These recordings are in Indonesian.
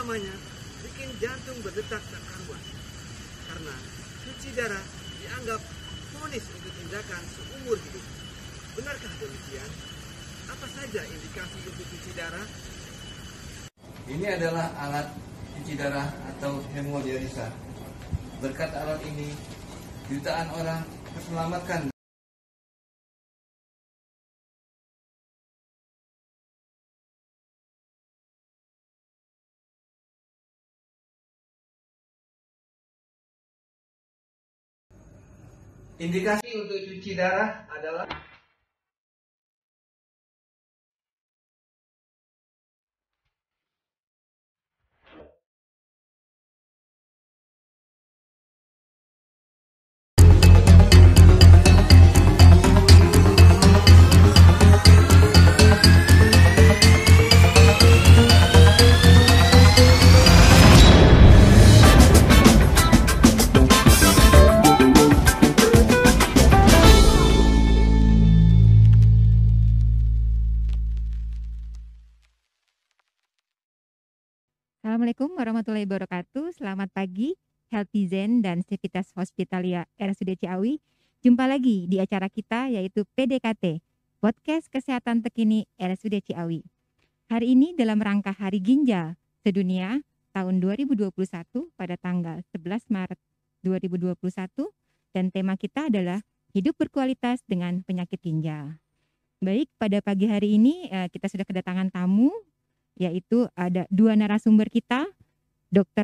utamanya bikin jantung berdetak tak karuan. Karena cuci darah dianggap vonis untuk tindakan seumur hidup. Benarkah demikian? Apa saja indikasi untuk cuci darah? Ini adalah alat cuci darah atau hemodialisa. Berkat alat ini, jutaan orang terselamatkan. Indikasi untuk cuci darah adalah Assalamualaikum warahmatullahi wabarakatuh. Selamat pagi, Healthizen dan Civitas Hospitalia RSUD Ciawi. Jumpa lagi di acara kita yaitu PDKT, Podcast Kesehatan Terkini RSUD Ciawi. Hari ini dalam rangka Hari Ginjal Sedunia tahun 2021 pada tanggal 11 Maret 2021 dan tema kita adalah hidup berkualitas dengan penyakit ginjal. Baik, pada pagi hari ini kita sudah kedatangan tamu, yaitu ada dua narasumber kita, Dr.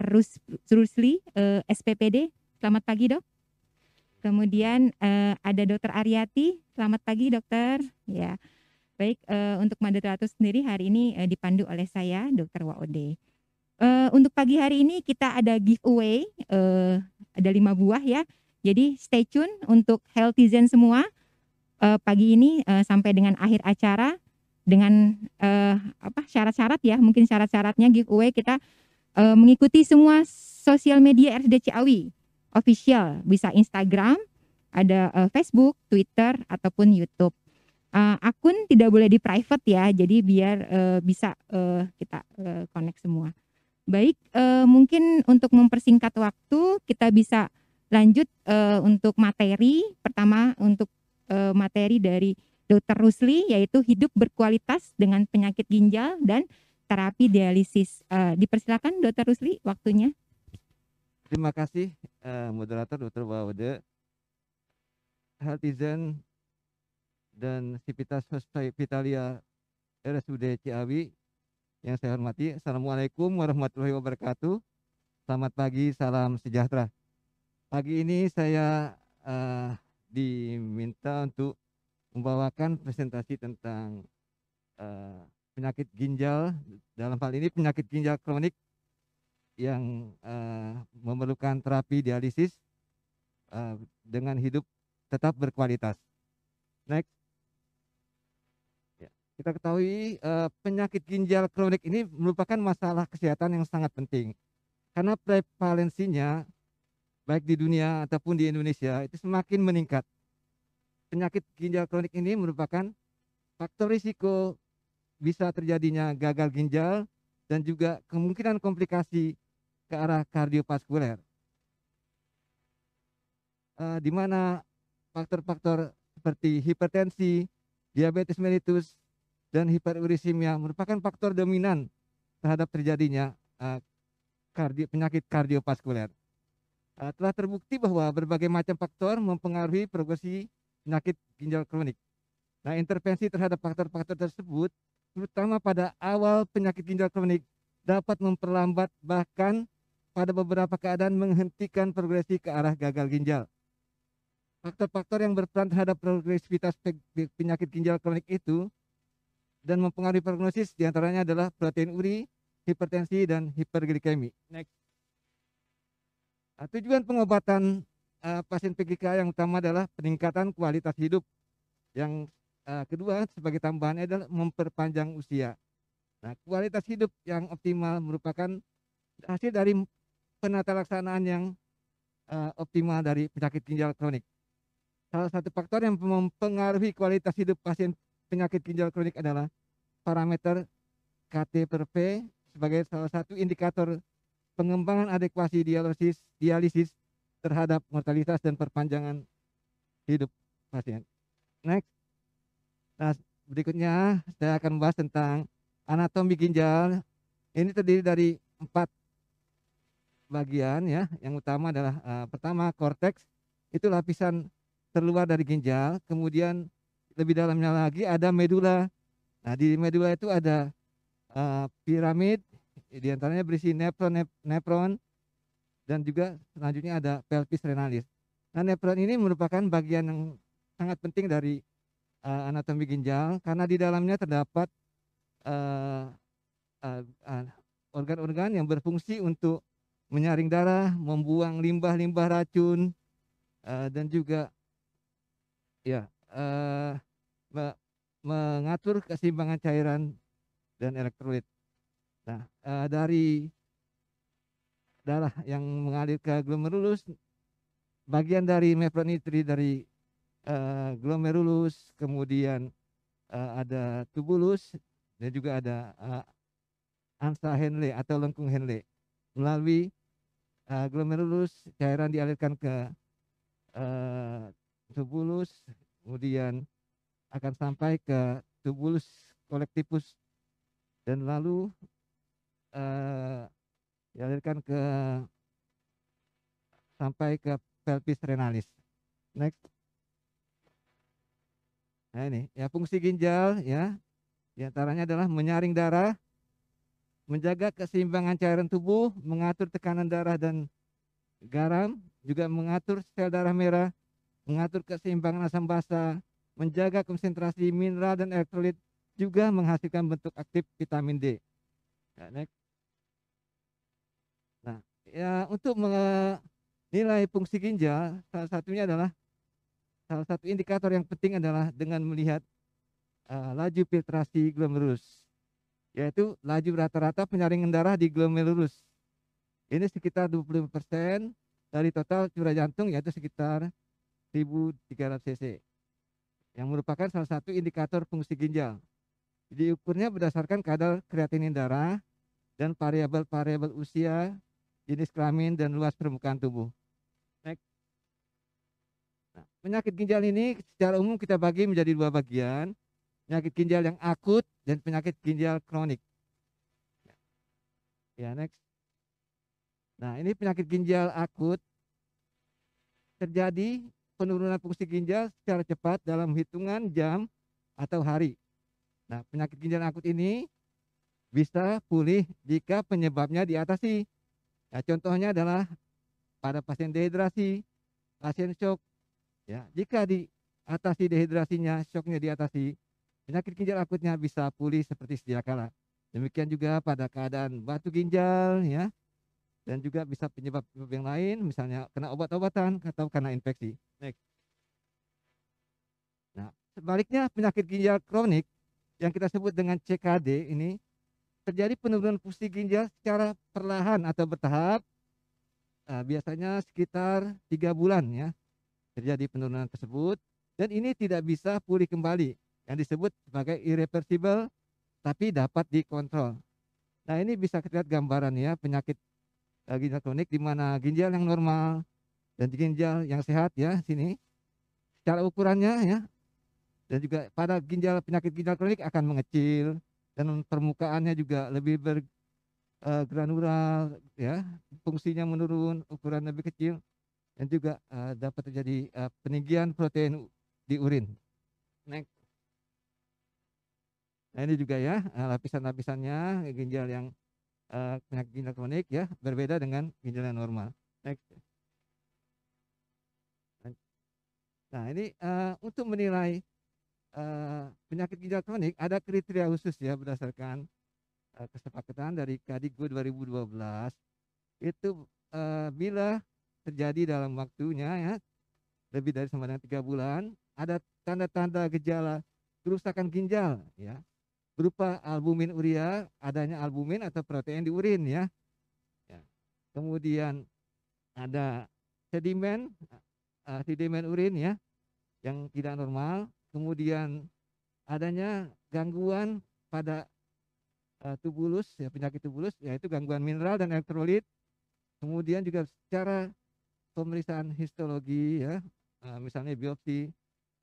Rusli, SPPD. Selamat pagi, Dok. Kemudian ada Dr. Aryati. Selamat pagi, Dokter. Ya, baik. Untuk moderator sendiri hari ini dipandu oleh saya, Dr. Waode. Untuk pagi hari ini kita ada giveaway, ada 5 buah ya. Jadi stay tune untuk Healthizen semua pagi ini sampai dengan akhir acara. Dengan syarat-syarat ya, mungkin syarat-syaratnya giveaway kita mengikuti semua sosial media RSUD Ciawi official, bisa Instagram, ada Facebook, Twitter ataupun YouTube. Akun tidak boleh di private ya, jadi biar bisa kita connect semua. Baik, mungkin untuk mempersingkat waktu kita bisa lanjut untuk materi. Pertama untuk materi dari Dr. Rusli, yaitu hidup berkualitas dengan penyakit ginjal dan terapi dialisis. Dipersilakan Dr. Rusli waktunya. Terima kasih moderator Dr. Waode, Healthizen dan Civitas Hospitalia RSUD Ciawi yang saya hormati. Assalamualaikum warahmatullahi wabarakatuh. Selamat pagi, salam sejahtera. Pagi ini saya diminta untuk membawakan presentasi tentang penyakit ginjal, dalam hal ini penyakit ginjal kronik yang memerlukan terapi dialisis dengan hidup tetap berkualitas. Next. Ya, kita ketahui penyakit ginjal kronik ini merupakan masalah kesehatan yang sangat penting karena prevalensinya baik di dunia ataupun di Indonesia itu semakin meningkat. Penyakit ginjal kronik ini merupakan faktor risiko bisa terjadinya gagal ginjal dan juga kemungkinan komplikasi ke arah kardiovaskuler. Di mana faktor-faktor seperti hipertensi, diabetes mellitus, dan hiperurisemia merupakan faktor dominan terhadap terjadinya penyakit kardiovaskuler. Telah terbukti bahwa berbagai macam faktor mempengaruhi progresi penyakit ginjal kronik. Nah, intervensi terhadap faktor-faktor tersebut, terutama pada awal penyakit ginjal kronik, dapat memperlambat bahkan pada beberapa keadaan menghentikan progresi ke arah gagal ginjal. Faktor-faktor yang berperan terhadap progresivitas penyakit ginjal kronik itu dan mempengaruhi prognosis diantaranya adalah protein uri, hipertensi, dan hiperglikemi. Next. Tujuan pengobatan pasien PGK yang utama adalah peningkatan kualitas hidup. Yang kedua sebagai tambahannya adalah memperpanjang usia. Nah, kualitas hidup yang optimal merupakan hasil dari penata laksanaan yang optimal dari penyakit ginjal kronik. Salah satu faktor yang mempengaruhi kualitas hidup pasien penyakit ginjal kronik adalah parameter KT/P sebagai salah satu indikator pengembangan adekuasi dialisis terhadap mortalitas dan perpanjangan hidup pasien. Next. Nah, berikutnya saya akan membahas tentang anatomi ginjal. Ini terdiri dari 4 bagian ya. Yang utama adalah pertama korteks, itu lapisan terluar dari ginjal. Kemudian lebih dalamnya lagi ada medula. Nah, di medula itu ada piramid, di antaranya berisi nefron dan juga selanjutnya ada pelvis renalis. Nah, nefron ini merupakan bagian yang sangat penting dari anatomi ginjal karena di dalamnya terdapat organ-organ yang berfungsi untuk menyaring darah, membuang limbah-limbah racun, dan juga ya mengatur keseimbangan cairan dan elektrolit. Nah, dari darah yang mengalir ke glomerulus, bagian dari nefron ini terdiri dari glomerulus, kemudian ada tubulus, dan juga ada ansa Henle atau lengkung Henle. Melalui glomerulus, cairan dialirkan ke tubulus, kemudian akan sampai ke tubulus kolektivus, dan lalu dialirkan sampai ke pelvis renalis. Next. Nah, ini ya fungsi ginjal ya, diantaranya adalah menyaring darah, menjaga keseimbangan cairan tubuh, mengatur tekanan darah dan garam, juga mengatur sel darah merah, mengatur keseimbangan asam basa, menjaga konsentrasi mineral dan elektrolit, juga menghasilkan bentuk aktif vitamin D. Nah, next. Nah, ya untuk menilai fungsi ginjal, salah satunya adalah salah satu indikator yang penting adalah dengan melihat laju filtrasi glomerulus, yaitu laju rata-rata penyaringan darah di glomerulus. Ini sekitar 25% dari total curah jantung, yaitu sekitar 1.300 cc, yang merupakan salah satu indikator fungsi ginjal. Diukurnya berdasarkan kadar kreatinin darah dan variabel-variabel usia, jenis kelamin, dan luas permukaan tubuh. Next. Nah, penyakit ginjal ini secara umum kita bagi menjadi 2 bagian, penyakit ginjal yang akut dan penyakit ginjal kronik. Ya, next. Nah, ini penyakit ginjal akut terjadi penurunan fungsi ginjal secara cepat dalam hitungan jam atau hari. Nah, penyakit ginjal akut ini bisa pulih jika penyebabnya diatasi. Nah, contohnya adalah pada pasien dehidrasi, pasien shock. Ya, jika diatasi dehidrasinya, shocknya diatasi, penyakit ginjal akutnya bisa pulih seperti sedia kala. Demikian juga pada keadaan batu ginjal, ya, dan juga bisa penyebab yang lain, misalnya kena obat-obatan atau kena infeksi. Next. Nah, sebaliknya penyakit ginjal kronik yang kita sebut dengan CKD ini terjadi penurunan fungsi ginjal secara perlahan atau bertahap, biasanya sekitar 3 bulan ya terjadi penurunan tersebut, dan ini tidak bisa pulih kembali, yang disebut sebagai irreversible, tapi dapat dikontrol. Nah, ini bisa kita lihat gambaran ya penyakit ginjal kronik di mana ginjal yang normal dan ginjal yang sehat ya sini secara ukurannya ya, dan juga pada penyakit ginjal kronik akan mengecil dan permukaannya juga lebih bergranular ya, fungsinya menurun, ukuran lebih kecil, dan juga dapat terjadi peninggian protein di urin. Next. Nah, ini juga ya lapisan-lapisannya ginjal yang penyakit ginjal kronik ya berbeda dengan ginjal yang normal. Next. Nah, ini untuk menilai penyakit ginjal kronik ada kriteria khusus ya berdasarkan kesepakatan dari Kadigu 2012. Itu bila terjadi dalam waktunya ya lebih dari sama dengan 3 bulan, ada tanda-tanda gejala kerusakan ginjal ya berupa albumin urea, adanya albumin atau protein di urin ya. Kemudian ada sedimen urin ya yang tidak normal, kemudian adanya gangguan pada tubulus ya, penyakit tubulus yaitu gangguan mineral dan elektrolit. Kemudian juga secara pemeriksaan histologi ya, misalnya biopsi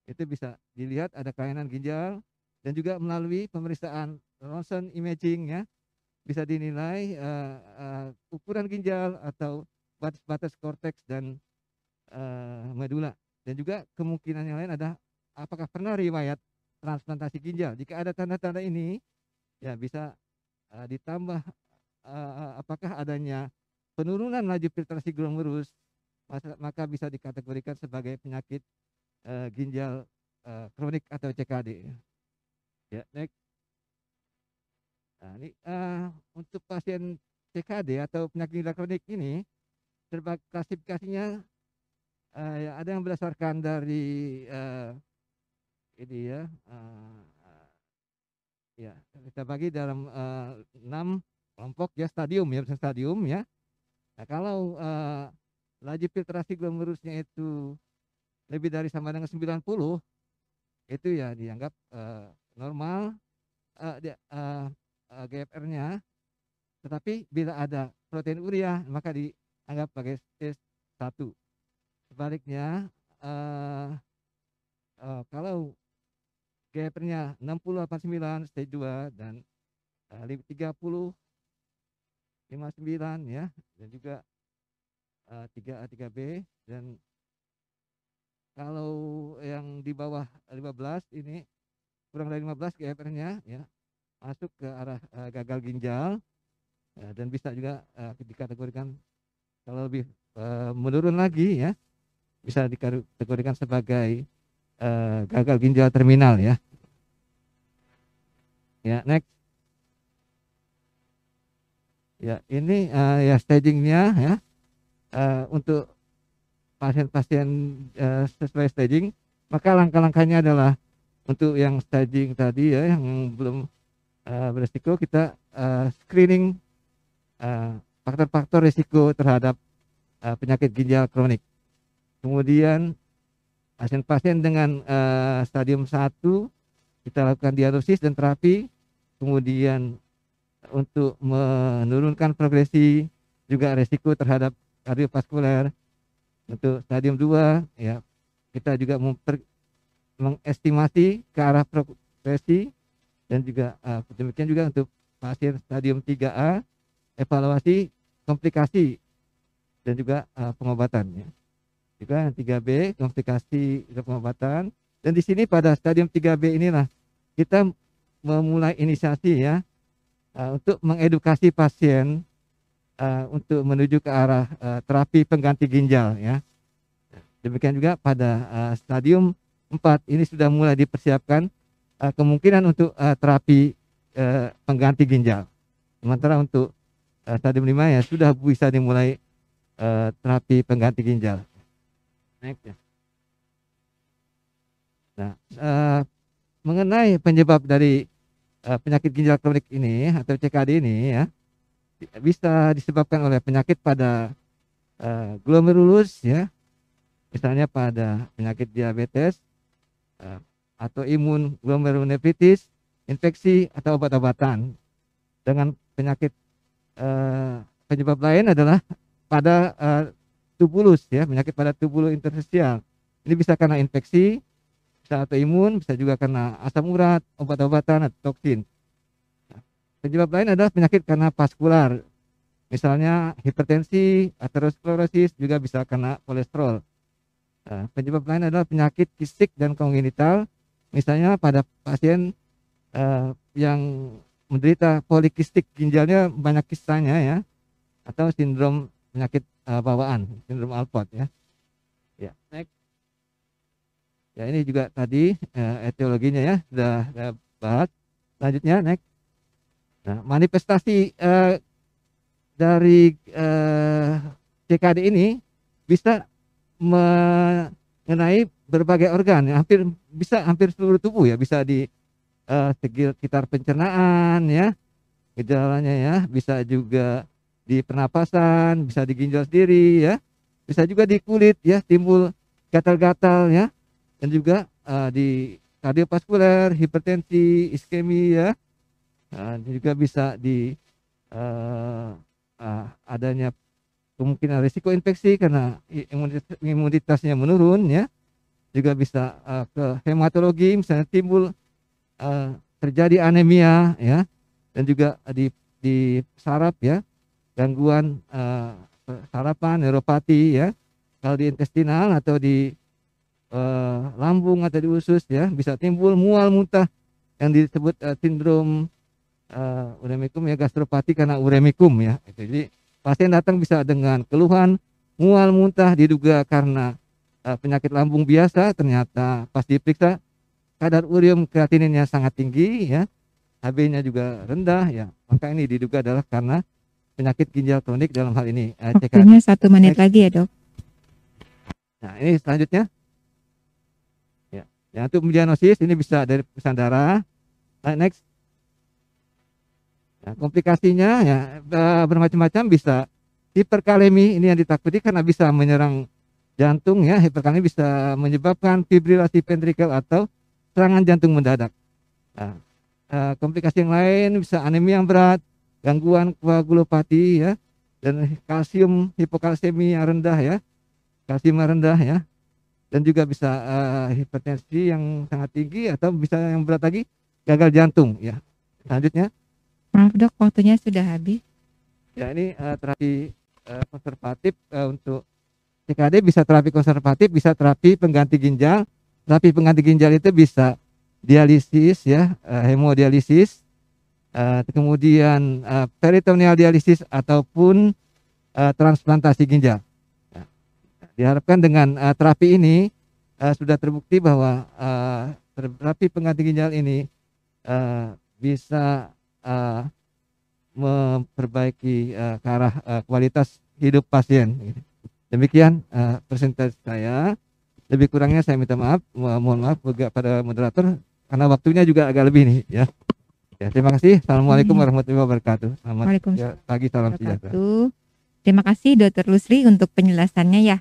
itu bisa dilihat ada kelainan ginjal, dan juga melalui pemeriksaan ronsen imaging ya bisa dinilai ukuran ginjal atau batas-batas korteks dan medula. Dan juga kemungkinan yang lain ada apakah pernah riwayat transplantasi ginjal. Jika ada tanda-tanda ini ya bisa ditambah apakah adanya penurunan laju filtrasi glomerulus, maka bisa dikategorikan sebagai penyakit ginjal kronik atau CKD. Ya, next. Nah, ini untuk pasien CKD atau penyakit ginjal kronik ini klasifikasinya ya, ada yang berdasarkan dari ini ya, ya kita bagi dalam 6 kelompok ya, stadium ya. Nah, kalau laju filtrasi glomerusnya itu lebih dari sama dengan 90, itu ya dianggap normal GFR-nya. Tetapi bila ada protein urea maka dianggap sebagai stage 1. Sebaliknya kalau GFR-nya 60-89 stage 2 dan 30-59 ya, dan juga 3A 3B, dan kalau yang di bawah 15 ini kurang dari 15 GFR-nya ya, masuk ke arah gagal ginjal dan bisa juga dikategorikan kalau lebih menurun lagi ya, bisa dikategorikan sebagai gagal ginjal terminal ya. Ya, next. Ya, ini ya stagingnya ya, untuk pasien-pasien sesuai staging, maka langkah-langkahnya adalah untuk yang staging tadi ya, yang belum beresiko, kita screening faktor-faktor risiko terhadap penyakit ginjal kronik. Kemudian pasien-pasien dengan stadium 1 kita lakukan diagnosis dan terapi. Kemudian untuk menurunkan progresi juga risiko terhadap kardiovaskuler. Untuk stadium 2 ya, kita juga mengestimasi ke arah progresi, dan juga demikian juga untuk pasien stadium 3A, evaluasi komplikasi dan juga pengobatan ya. Juga yang 3B komplikasi dan pengobatan. Dan di sini pada stadium 3B inilah kita memulai inisiasi ya, untuk mengedukasi pasien untuk menuju ke arah terapi pengganti ginjal ya. Demikian juga pada stadium 4 ini sudah mulai dipersiapkan kemungkinan untuk terapi pengganti ginjal. Sementara untuk stadium 5 ya sudah bisa dimulai terapi pengganti ginjal. Next ya. Nah, mengenai penyebab dari penyakit ginjal kronik ini atau CKD ini ya, bisa disebabkan oleh penyakit pada glomerulus ya, misalnya pada penyakit diabetes atau imun glomerulonefritis, infeksi atau obat-obatan. Dengan penyakit penyebab lain adalah pada tubulus ya, penyakit pada tubulus interstisial. Ini bisa karena infeksi, bisa autoimun, bisa juga karena asam urat, obat-obatan atau toksin. Penyebab lain adalah penyakit karena vaskular, misalnya hipertensi, aterosklerosis, juga bisa karena kolesterol. Penyebab lain adalah penyakit kistik dan kongenital, misalnya pada pasien yang menderita polikistik, ginjalnya banyak kistanya ya, atau sindrom penyakit bawaan, sindrom Alport ya. Ya, next. Ya, ini juga tadi etiologinya ya sudah bahas. Selanjutnya next. Nah, manifestasi dari CKD ini bisa mengenai berbagai organ ya, hampir seluruh tubuh ya, bisa di sekitar pencernaan ya, gejalanya ya, bisa juga di pernapasan, bisa di ginjal sendiri ya, bisa juga di kulit ya, timbul gatal-gatal ya, dan juga di kardiovaskuler, hipertensi, iskemi ya, Juga bisa di adanya kemungkinan risiko infeksi karena imunitasnya menurun ya. Juga bisa ke hematologi, misalnya timbul terjadi anemia ya, dan juga di saraf ya, gangguan sarapan, neuropati ya. Kalau di intestinal atau di lambung atau di usus ya, bisa timbul mual muntah yang disebut sindrom uremicum ya, gastropati karena uremicum ya. Jadi pasien datang bisa dengan keluhan mual muntah, diduga karena penyakit lambung biasa, ternyata pas diperiksa kadar ureum kreatininnya sangat tinggi ya, HB-nya juga rendah ya, maka ini diduga adalah karena penyakit ginjal kronik dalam hal ini. Waktunya 1 menit lagi ya dok. Nah ini selanjutnya ya, untuk mendiagnosis ini bisa dari pemeriksaan darah. Next. Nah, komplikasinya ya bermacam-macam, bisa hiperkalemi, ini yang ditakuti karena bisa menyerang jantung ya. Hiperkalemi bisa menyebabkan fibrilasi ventrikel atau serangan jantung mendadak. Nah, komplikasi yang lain bisa anemia yang berat, gangguan koagulopati ya, dan kalsium hipokalsemi yang rendah ya, kalsium yang rendah ya, dan juga bisa hipertensi yang sangat tinggi, atau bisa yang berat lagi gagal jantung ya. Selanjutnya, maaf dok, waktunya sudah habis. Ya ini terapi konservatif untuk CKD, bisa terapi konservatif, bisa terapi pengganti ginjal. Terapi pengganti ginjal itu bisa dialisis ya, hemodialisis, kemudian peritoneal dialisis ataupun transplantasi ginjal. Nah, diharapkan dengan terapi ini sudah terbukti bahwa terapi pengganti ginjal ini bisa memperbaiki ke arah kualitas hidup pasien. Demikian presentasi saya. Lebih kurangnya saya minta maaf, mohon maaf pada moderator karena waktunya juga agak lebih nih ya. Ya, terima kasih. Assalamualaikum warahmatullahi wabarakatuh. Selamat pagi, salam sejahtera. Terima kasih Dr. Lusri untuk penjelasannya ya,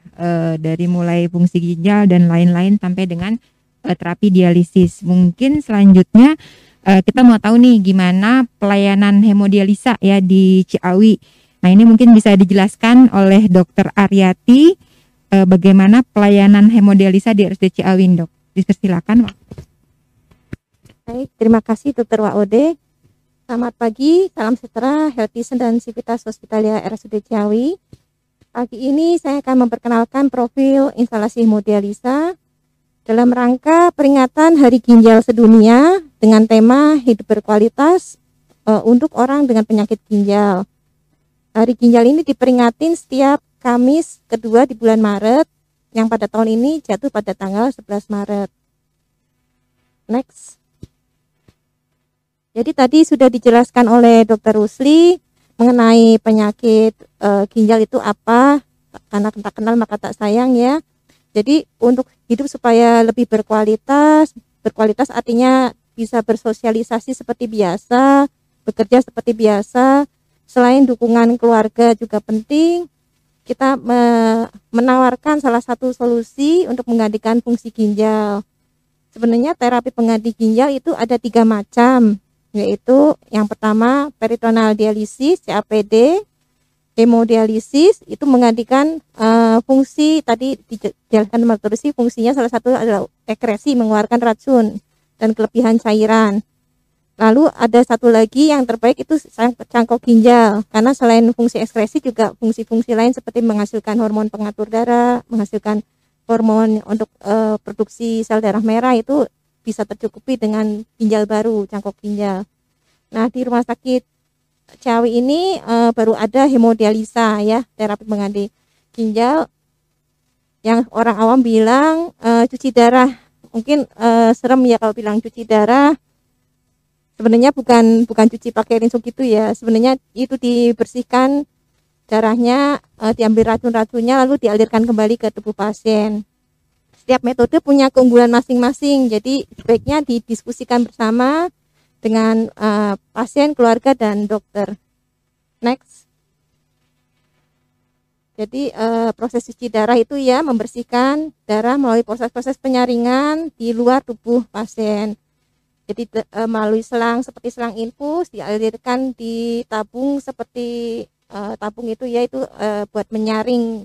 dari mulai fungsi ginjal dan lain-lain sampai dengan terapi dialisis. Mungkin selanjutnya kita mau tahu nih gimana pelayanan hemodialisa ya di Ciawi. Nah ini mungkin bisa dijelaskan oleh Dr. Aryati bagaimana pelayanan hemodialisa di RSUD Ciawi, dok. Dipersilakan. Baik, terima kasih Dr. Waode. Selamat pagi, salam sejahtera, healthy dan Civitas Hospitalia RSUD Ciawi. Pagi ini saya akan memperkenalkan profil instalasi hemodialisa dalam rangka peringatan Hari Ginjal Sedunia dengan tema hidup berkualitas untuk orang dengan penyakit ginjal. Hari Ginjal ini diperingatin setiap Kamis kedua di bulan Maret, yang pada tahun ini jatuh pada tanggal 11 Maret. Next. Jadi tadi sudah dijelaskan oleh Dr. Rusli mengenai penyakit ginjal itu apa, karena tak kenal maka tak sayang ya. Jadi untuk hidup supaya lebih berkualitas artinya bisa bersosialisasi seperti biasa, bekerja seperti biasa. Selain dukungan keluarga juga penting, kita menawarkan salah satu solusi untuk menggantikan fungsi ginjal. Sebenarnya terapi pengganti ginjal itu ada 3 macam, yaitu yang pertama peritoneal dialisis (CAPD), hemodialisis itu menggantikan fungsi tadi dijelaskan Dr. Rusi, fungsinya salah satu adalah ekresi, mengeluarkan racun dan kelebihan cairan. Lalu ada satu lagi yang terbaik itu cangkok ginjal, karena selain fungsi ekskresi juga fungsi-fungsi lain seperti menghasilkan hormon pengatur darah, menghasilkan hormon untuk produksi sel darah merah, itu bisa tercukupi dengan ginjal baru, cangkok ginjal. Nah di rumah sakit Ciawi ini baru ada hemodialisa ya, terapi pengganti ginjal yang orang awam bilang cuci darah. Mungkin serem ya kalau bilang cuci darah. Sebenarnya bukan cuci pakai rinso gitu ya. Sebenarnya itu dibersihkan darahnya, diambil racun-racunnya lalu dialirkan kembali ke tubuh pasien. Setiap metode punya keunggulan masing-masing. Jadi sebaiknya didiskusikan bersama dengan pasien, keluarga dan dokter. Next. Jadi proses cuci darah itu ya membersihkan darah melalui proses-proses penyaringan di luar tubuh pasien. Jadi melalui selang seperti selang infus dialirkan di tabung seperti tabung itu yaitu buat menyaring,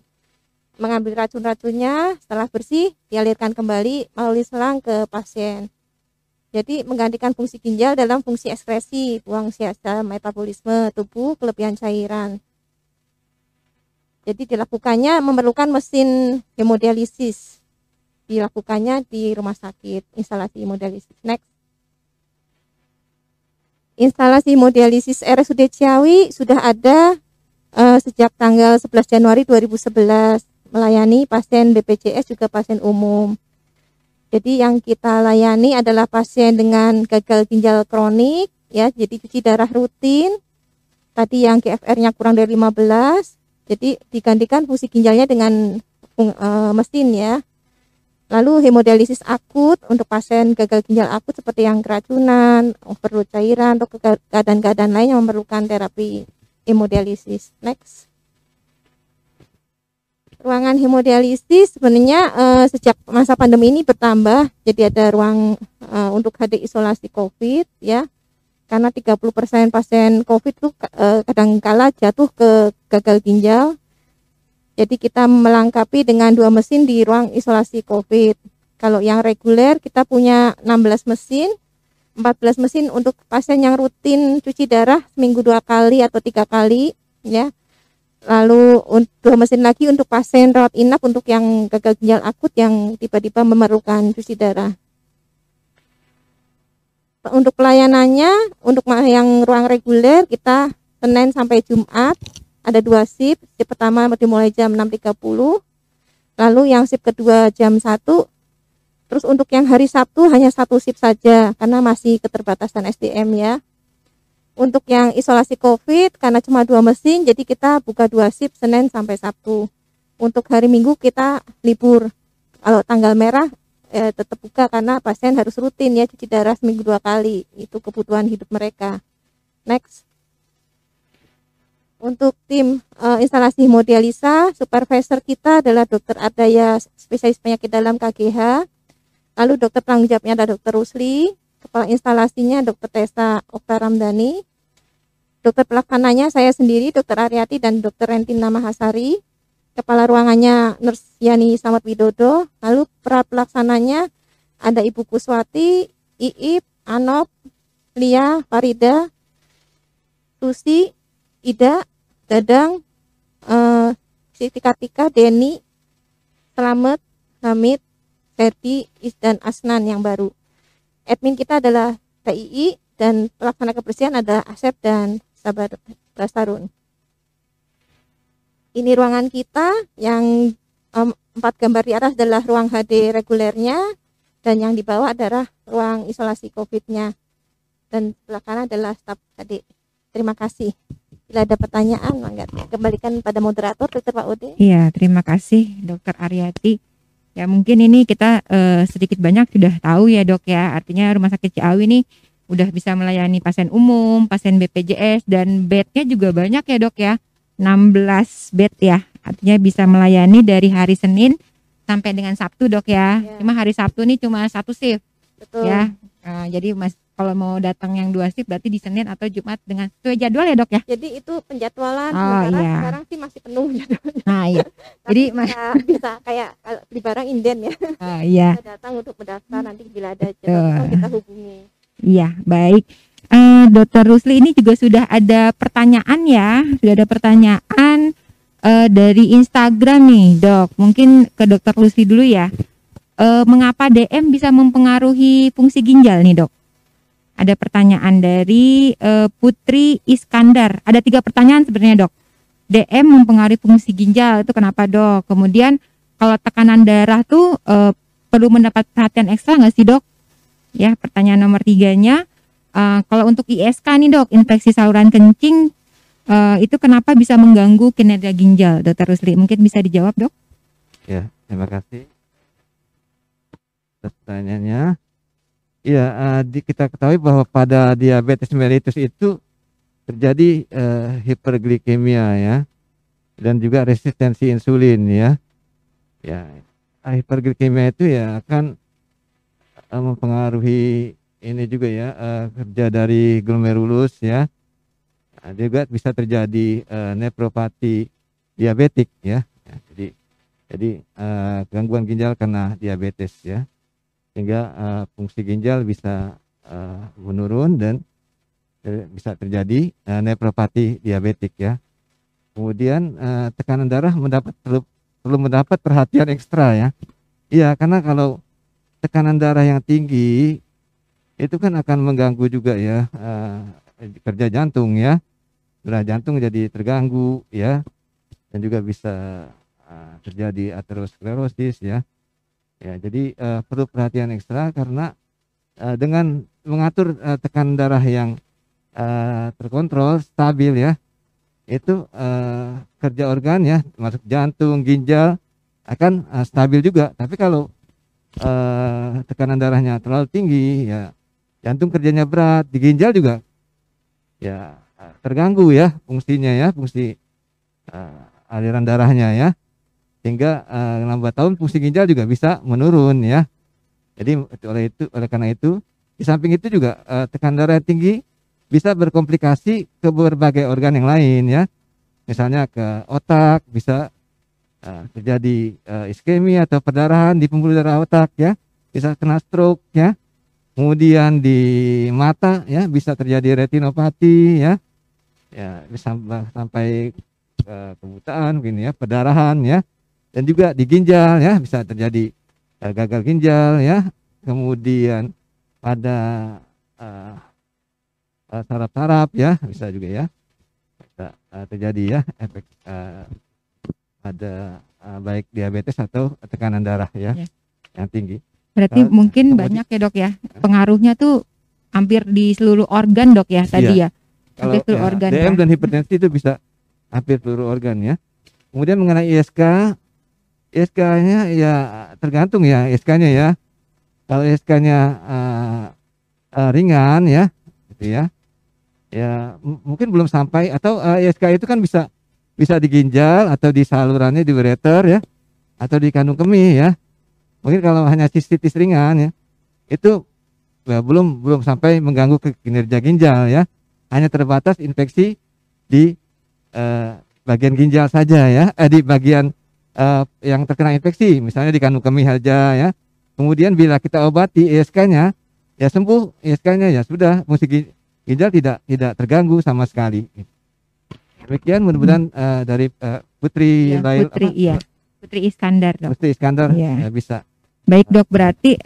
mengambil racun-racunnya. Setelah bersih dialirkan kembali melalui selang ke pasien. Jadi menggantikan fungsi ginjal dalam fungsi ekskresi, buang sia-sia metabolisme tubuh, kelebihan cairan. Jadi dilakukannya memerlukan mesin hemodialisis. Dilakukannya di rumah sakit, instalasi hemodialisis. Next. Instalasi hemodialisis RSUD Ciawi sudah ada sejak tanggal 11 Januari 2011, melayani pasien BPJS juga pasien umum. Jadi yang kita layani adalah pasien dengan gagal ginjal kronik ya, jadi cuci darah rutin. Tadi yang GFR-nya kurang dari 15, jadi digantikan fungsi ginjalnya dengan mesin ya. Lalu hemodialisis akut untuk pasien gagal ginjal akut seperti yang keracunan, overload cairan, atau keadaan-keadaan lain yang memerlukan terapi hemodialisis. Next. Ruangan hemodialisis sebenarnya sejak masa pandemi ini bertambah, jadi ada ruang untuk HD isolasi COVID ya, karena 30% pasien COVID itu kadangkala jatuh ke gagal ginjal. Jadi kita melengkapi dengan 2 mesin di ruang isolasi COVID. Kalau yang reguler kita punya 16 mesin, 14 mesin untuk pasien yang rutin cuci darah seminggu 2 kali atau 3 kali ya. Lalu 2 mesin lagi untuk pasien rawat inap untuk yang gagal ginjal akut yang tiba-tiba memerlukan cuci darah. Untuk pelayanannya, untuk yang ruang reguler kita Senin sampai Jumat ada 2 shift. Shift pertama dimulai jam 6.30, lalu yang shift kedua jam 1. Terus untuk yang hari Sabtu hanya 1 shift saja karena masih keterbatasan SDM ya. Untuk yang isolasi COVID karena cuma 2 mesin, jadi kita buka 2 shift Senin sampai Sabtu. Untuk hari Minggu kita libur. Kalau tanggal merah tetap buka karena pasien harus rutin ya cuci darah seminggu 2 kali. Itu kebutuhan hidup mereka. Next. Untuk tim instalasi hemodialisa, supervisor kita adalah Dr. Ardaya, spesialis penyakit dalam KGH. Lalu dokter penanggung jawabnya ada Dr. Rusli, kepala instalasinya Dr. Tessa Oktaramdhani. Dokter pelaksananya saya sendiri, Dr. Aryati dan Dr. Rentina Mahasari. Kepala ruangannya Nurse Yani Slamet Widodo. Lalu perawat pelaksananya ada Ibu Kuswati, Iip, Anop, Lia, Farida, Susi, Ida, Dadang, Siti Kartika, Denny, Slamet, Hamid, Ferdi, dan Asnan yang baru. Admin kita adalah TII dan pelaksana kebersihan ada Asep dan Sabar Basarun. Ini ruangan kita yang 4 gambar di atas adalah ruang HD regulernya dan yang di bawah adalah ruang isolasi COVID-nya. Dan sebelah kanan adalah staf HD. Terima kasih. Bila ada pertanyaan, kembalikan pada moderator, Dr. Pak Ode. Iya, terima kasih Dr. Aryati. Ya mungkin ini kita sedikit banyak sudah tahu ya dok ya. Artinya Rumah Sakit Ciawi ini udah bisa melayani pasien umum, pasien BPJS, dan bednya juga banyak ya dok ya. 16 bed ya. Artinya bisa melayani dari hari Senin sampai dengan Sabtu dok ya. Cuma hari Sabtu ini cuma 1 shift. Betul. Ya. Jadi kalau mau datang yang 2 shift berarti di Senin atau Jumat dengan sesuai jadwal ya dok ya. Jadi itu penjadwalan, sementara iya. Sekarang sih masih penuh jadwalnya. Nah iya. Jadi bisa kayak beli barang inden ya. Iya. Kita datang untuk mendaftar, nanti bila ada jadwal kita hubungi. Iya, baik. Dr. Rusli, ini juga sudah ada pertanyaan ya. Sudah ada pertanyaan dari Instagram nih dok. Mungkin ke Dr. Rusli dulu ya. Mengapa DM bisa mempengaruhi fungsi ginjal nih dok? Ada pertanyaan dari Putri Iskandar. Ada 3 pertanyaan sebenarnya dok. DM mempengaruhi fungsi ginjal itu kenapa dok? Kemudian kalau tekanan darah tuh perlu mendapat perhatian ekstra nggak sih dok? Ya, pertanyaan nomor 3-nya, kalau untuk ISK nih dok, infeksi saluran kencing itu kenapa bisa mengganggu kinerja ginjal, Dr. Rusli? Mungkin bisa dijawab dok? Ya, terima kasih. Pertanyaannya, ya kita ketahui bahwa pada diabetes mellitus itu terjadi hiperglikemia ya, dan juga resistensi insulin ya. Ya, hiperglikemia itu ya akan mempengaruhi ini juga ya, kerja dari glomerulus ya. Nah, juga bisa terjadi nefropati diabetik ya. Ya, jadi gangguan ginjal karena diabetes ya, sehingga fungsi ginjal bisa menurun dan bisa terjadi nefropati diabetik ya. Kemudian tekanan darah perlu mendapat perhatian ekstra ya. Iya, karena kalau tekanan darah yang tinggi itu kan akan mengganggu juga ya kerja jantung ya. Darah jantung jadi terganggu ya, dan juga bisa terjadi aterosklerosis ya. Ya, jadi perlu perhatian ekstra karena dengan mengatur tekanan darah yang terkontrol, stabil ya, itu kerja organ ya, termasuk jantung, ginjal akan stabil juga. Tapi kalau tekanan darahnya terlalu tinggi ya, jantung kerjanya berat, di ginjal juga ya terganggu ya fungsinya ya, fungsi aliran darahnya ya, sehingga lambat laun fungsi ginjal juga bisa menurun ya. Jadi oleh karena itu, di samping itu juga tekanan darah tinggi bisa berkomplikasi ke berbagai organ yang lain ya, misalnya ke otak, bisa terjadi iskemi atau perdarahan di pembuluh darah otak ya, bisa kena stroke ya. Kemudian di mata ya bisa terjadi retinopati ya, ya bisa sampai kebutaan begini ya, perdarahan ya. Dan juga di ginjal ya bisa terjadi gagal ginjal ya. Kemudian pada saraf-saraf ya bisa juga ya, bisa terjadi ya efek ada baik diabetes atau tekanan darah ya, yang tinggi. Berarti mungkin banyak ya dok ya, pengaruhnya tuh hampir di seluruh organ dok ya tadi ya. Kalau seluruh organ DM ya. dan hipertensi itu bisa hampir seluruh organ ya. Kemudian mengenai ISK-nya ya tergantung ya ISK-nya ya. Kalau ISK-nya ringan ya, gitu ya. Ya mungkin belum sampai, atau ISK itu kan bisa di ginjal atau di salurannya di ureter ya, atau di kandung kemih ya. Mungkin kalau hanya sistitis ringan ya, itu ya, belum sampai mengganggu ke kinerja ginjal ya. Hanya terbatas infeksi di bagian ginjal saja ya, di bagian yang terkena infeksi, misalnya di kandung kemih saja ya. Kemudian bila kita obati ISK-nya ya sembuh, ISK-nya ya sudah, fungsi ginjal tidak terganggu sama sekali. Demikian mudah-mudahan dari Putri Ya, Lail, Putri iya. Putri Iskandar dok. Putri Iskandar Iya. bisa. Baik dok, berarti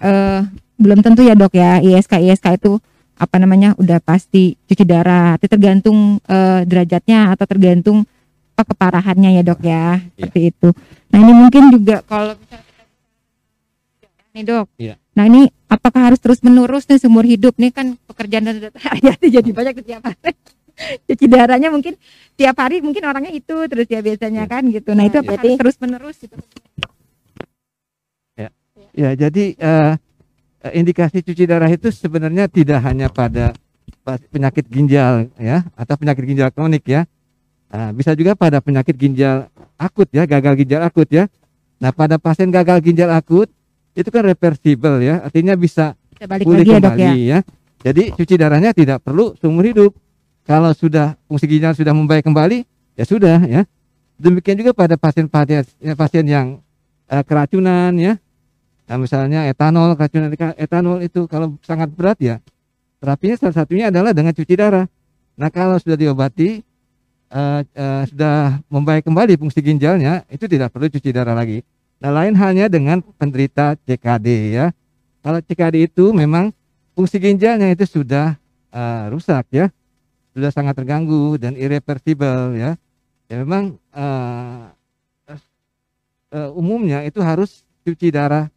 belum tentu ya dok ya ISK itu apa namanya udah pasti cuci darah, itu tergantung derajatnya atau tergantung keparahannya ya dok ya, seperti itu. Nah ini mungkin juga kalau misalnya nih dok, nah ini apakah harus terus menerus nih seumur hidup nih, kan pekerjaan dan jadi banyak tiap hari. Cuci darahnya mungkin tiap hari, mungkin orangnya itu terus ya biasanya kan gitu. Nah itu apakah harus terus menerus gitu? Ya, jadi indikasi cuci darah itu sebenarnya tidak hanya pada penyakit ginjal ya, atau penyakit ginjal kronik ya. Bisa juga pada penyakit ginjal akut ya, gagal ginjal akut ya. Nah, pada pasien gagal ginjal akut itu kan reversible ya, artinya bisa pulih kembali ya. Jadi cuci darahnya tidak perlu seumur hidup. Kalau sudah fungsi ginjal sudah membaik kembali, ya sudah ya. Demikian juga pada pasien yang keracunan ya. Nah, misalnya etanol, keracunan etanol itu kalau sangat berat ya, terapinya salah satunya adalah dengan cuci darah. Nah, kalau sudah diobati, sudah membaik kembali fungsi ginjalnya, itu tidak perlu cuci darah lagi. Nah, lain halnya dengan penderita CKD ya. Kalau CKD itu memang fungsi ginjalnya itu sudah rusak ya, sudah sangat terganggu dan irreversible ya. Ya memang umumnya itu harus cuci darah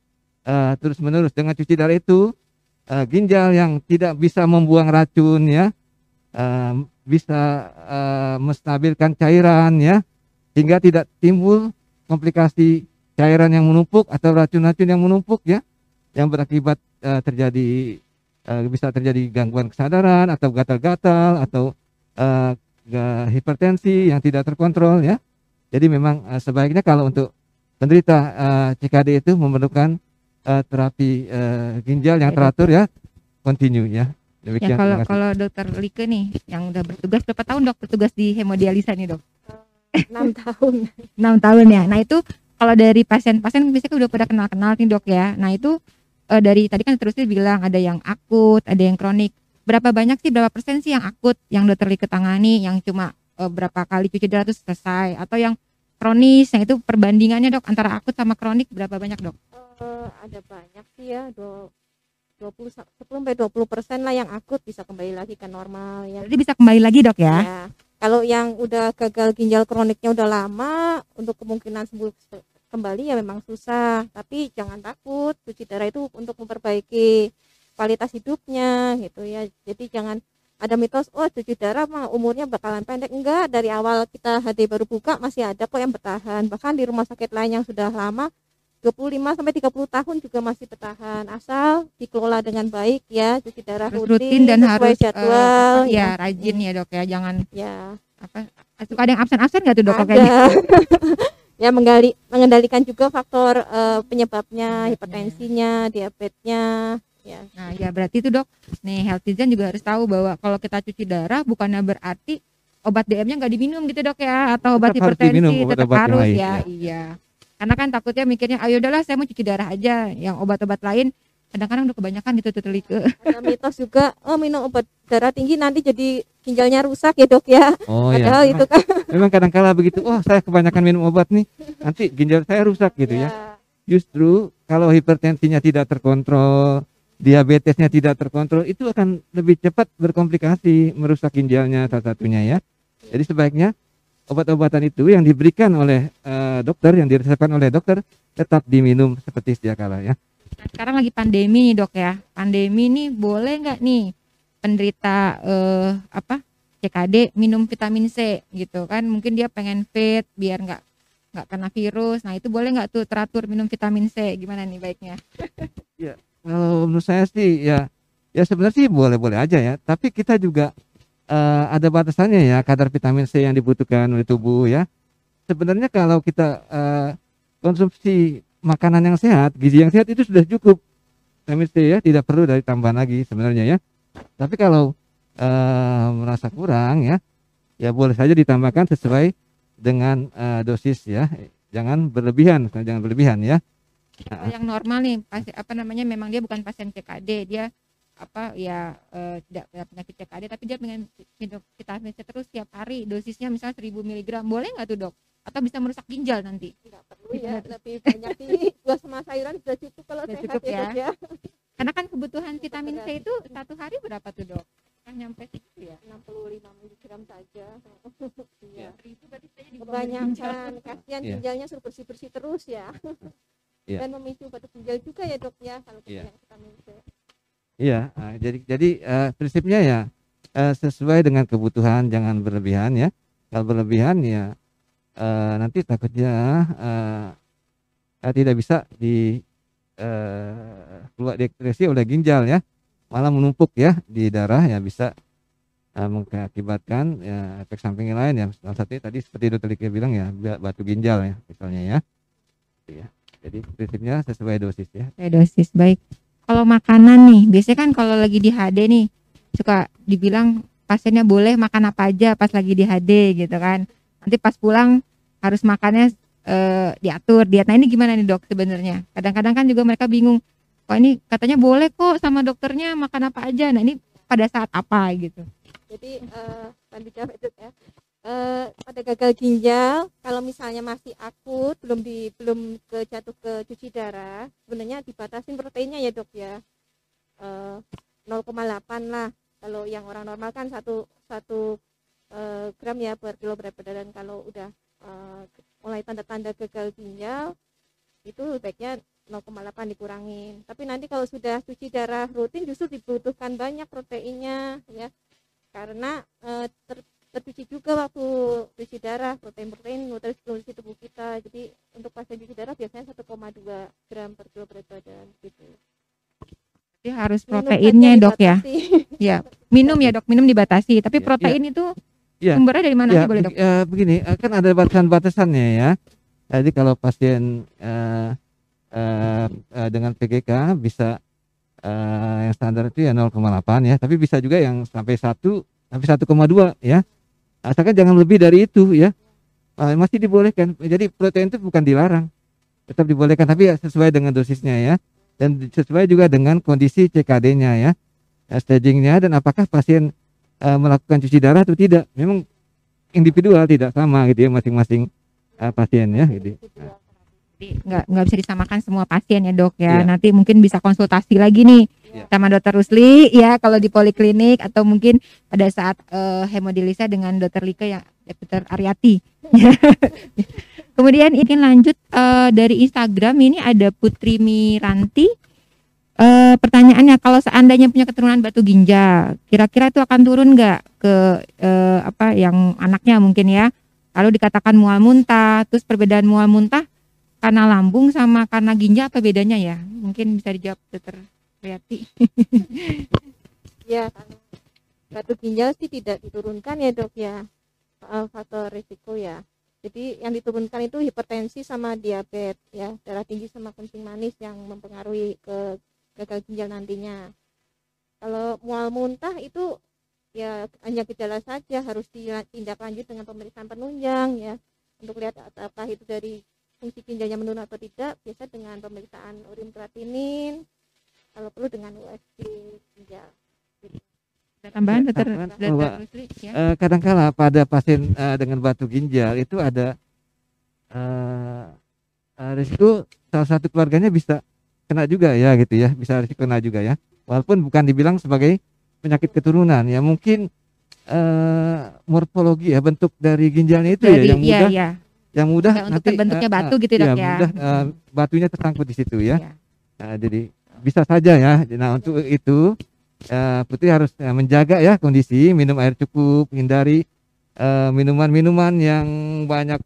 terus menerus. Dengan cuci darah itu ginjal yang tidak bisa membuang racun ya, bisa menstabilkan cairan ya, hingga tidak timbul komplikasi cairan yang menumpuk atau racun-racun yang menumpuk ya, yang berakibat bisa terjadi gangguan kesadaran atau gatal-gatal atau hipertensi yang tidak terkontrol ya. Jadi memang sebaiknya kalau untuk penderita CKD itu memerlukan terapi ginjal yang teratur ya, continue ya. Ya Demikian. kalau terima kasih. kalau dokter Like nih yang udah bertugas berapa tahun dok bertugas di hemodialisa nih dok? 6 tahun. 6 tahun ya. Nah itu kalau dari pasien-pasien biasanya udah pada kenal-kenal nih dok ya. Nah itu dari tadi kan terus bilang ada yang akut, ada yang kronik. Berapa banyak sih, berapa persen sih yang akut yang dokter Like tangani, yang cuma berapa kali cuci darah itu selesai, atau yang kronis, yang itu perbandingannya dok antara akut sama kronik berapa banyak dok? Ada banyak sih ya, 10-20% lah yang akut bisa kembali lagi ke normal ya. Jadi bisa kembali lagi dok ya? Ya. Kalau yang udah gagal ginjal kroniknya udah lama, untuk kemungkinan sembuh kembali ya memang susah. Tapi jangan takut, cuci darah itu untuk memperbaiki kualitas hidupnya gitu ya. Jadi jangan ada mitos, oh cuci darah mah umurnya bakalan pendek. Enggak, dari awal kita HD baru buka masih ada kok yang bertahan. Bahkan di rumah sakit lain yang sudah lama 25-30 tahun juga masih bertahan, asal dikelola dengan baik ya, cuci darah Harus rutin dan sesuai harus jadwal ya rajin ya dok ya, jangan ya. apa suka ada yang absen-absen nggak tuh dok? Ada. Kayaknya Ya mengendalikan juga faktor penyebabnya, hipertensinya, diabetesnya ya. nah ya berarti itu dok, nih healthyzen juga harus tahu bahwa kalau kita cuci darah bukannya berarti obat DM-nya nggak diminum gitu dok ya, atau obat Tetap harus hipertensi diminum tetap obat-obat yang harus lain, ya. ya. Iya, karena kan takutnya mikirnya ayo udahlah saya mau cuci darah aja, yang obat-obat lain kadang-kadang udah kebanyakan gitu tuh Like. Ada mitos juga, oh minum obat darah tinggi nanti jadi ginjalnya rusak ya dok ya. Oh Padahal ya. itu kan Memang kadang-kala begitu. Oh, saya kebanyakan minum obat nih, nanti ginjal saya rusak gitu ya. Justru kalau hipertensinya tidak terkontrol, diabetesnya tidak terkontrol, itu akan lebih cepat berkomplikasi, merusak ginjalnya salah satunya ya. Jadi sebaiknya obat-obatan itu yang diberikan oleh dokter, yang diresepkan oleh dokter, tetap diminum seperti sedia kala ya. Nah, sekarang lagi pandemi nih dok ya, pandemi nih boleh nggak nih penderita CKD minum vitamin C gitu kan, mungkin dia pengen fit biar nggak kena virus. Nah itu boleh nggak tuh teratur minum vitamin C, gimana nih baiknya? Kalau menurut saya sih ya sebenarnya sih boleh-boleh aja ya. Tapi kita juga ada batasannya ya, kadar vitamin C yang dibutuhkan oleh tubuh ya. Sebenarnya kalau kita konsumsi makanan yang sehat, gizi yang sehat itu sudah cukup vitamin C ya, tidak perlu dari tambahan lagi sebenarnya ya. Tapi kalau merasa kurang ya boleh saja ditambahkan sesuai dengan dosis ya. Jangan berlebihan ya. Kalau yang normal nih memang dia bukan pasien CKD, dia tidak punya penyakit CKD tapi dia pengen minum vitamin C terus tiap hari, dosisnya misalnya 1000 mg, boleh nggak tuh dok? Atau bisa merusak ginjal nanti? nggak perlu ya, lebih banyak ini buah sama sayuran sudah cukup kalau Sudah sehat cukup ya ya. dok ya. Karena kan kebutuhan vitamin C itu satu hari berapa tuh dok? Kan nyampe segitu ya? 65 mg saja. Iya. Itu berarti saya di bawah ginjal. Kebanyakan, kasihan Iya. ginjalnya suruh bersih-bersih terus ya. Iya. Dan memicu batuk ginjal juga ya dok ya kalau Iya. kekurangan vitamin C. Iya, jadi prinsipnya ya sesuai dengan kebutuhan, jangan berlebihan ya. Kalau berlebihan ya nanti takutnya tidak bisa keluar diekskresi oleh ginjal ya, malah menumpuk ya di darah ya, bisa mengakibatkan ya efek samping lain ya. Salah satunya tadi seperti Dr. Like bilang ya, batu ginjal ya misalnya ya. Jadi prinsipnya sesuai dosis ya. Dosis baik. Kalau makanan nih, biasanya kan kalau lagi di HD nih suka dibilang pasiennya boleh makan apa aja pas lagi di HD gitu kan. Nanti pas pulang harus makannya diatur diet. Nah ini gimana nih dok sebenarnya? Kadang-kadang kan juga mereka bingung. Kok ini katanya boleh kok sama dokternya makan apa aja. Nah ini pada saat apa gitu? Jadi tadi jawab itu ya. Pada gagal ginjal kalau misalnya masih akut, belum jatuh ke cuci darah, sebenarnya dibatasin proteinnya ya dok ya. 0,8 lah. Kalau yang orang normal kan 1 gram ya per kilo berat badan. Kalau udah mulai tanda-tanda gagal ginjal itu baiknya 0,8 dikurangin. Tapi nanti kalau sudah cuci darah rutin justru dibutuhkan banyak proteinnya ya. Karena tercuci juga waktu cuci darah, protein nutrisi tubuh kita. Jadi untuk pasien cuci darah biasanya 1,2 gram per kilo berat badan gitu. Jadi harus Minum proteinnya saja dok ya. dibatasi. Ya, minum ya dok, minum dibatasi. Tapi Ya, protein itu Ya. sumbernya dari mana Ya, sih boleh dok? begini, kan ada batasan-batasannya ya. Jadi kalau pasien dengan PGK bisa Yang standar itu ya 0,8 ya, tapi bisa juga yang sampai 1 sampai 1,2 ya. Asalkan jangan lebih dari itu ya. Masih dibolehkan. Jadi protein itu bukan dilarang, tetap dibolehkan, tapi ya sesuai dengan dosisnya ya, dan sesuai juga dengan kondisi CKD-nya ya, stagingnya, dan apakah pasien melakukan cuci darah atau tidak. Memang individual, tidak sama gitu ya masing-masing pasien ya gitu. Jadi nggak bisa disamakan semua pasien ya dok ya. Iya. Nanti mungkin bisa konsultasi lagi nih Iya. sama dokter Rusli ya kalau di poliklinik, atau mungkin pada saat hemodialisa dengan dokter Lika ya, dokter Aryati. Kemudian ini lanjut dari Instagram, ini ada Putri Miranti. Pertanyaannya, kalau seandainya punya keturunan batu ginjal, kira-kira itu akan turun nggak ke yang anaknya mungkin ya? Lalu dikatakan mual muntah, terus perbedaan mual muntah karena lambung sama karena ginjal apa bedanya ya? Mungkin bisa dijawab dokter Riyati. Ya, karena batu ginjal sih tidak diturunkan ya dok ya, soal faktor risiko ya. Jadi yang diturunkan itu hipertensi sama diabetes ya, darah tinggi sama kencing manis yang mempengaruhi ke gagal ginjal nantinya. Kalau mual muntah itu ya hanya gejala saja, harus ditindak lanjut dengan pemeriksaan penunjang ya, untuk lihat apakah itu dari fungsi ginjalnya menurun atau tidak, biasa dengan pemeriksaan urin kreatinin, kalau perlu dengan USG ginjal. Ada tambahan dokter Bahwa, Rusli ya? kadangkala pada pasien dengan batu ginjal itu ada risiko salah satu keluarganya bisa kena juga ya gitu ya, bisa risiko kena juga ya, walaupun bukan dibilang sebagai penyakit keturunan ya, mungkin morfologi ya, bentuk dari ginjalnya itu Dari, ya yang mudah ya. yang mudah Ya, untuk nanti terbentuknya batu gitu dok ya. mudah batunya tersangkut di situ ya. Ya. Jadi bisa saja ya. Nah untuk itu Putri harus menjaga ya kondisi, minum air cukup, hindari minuman-minuman yang banyak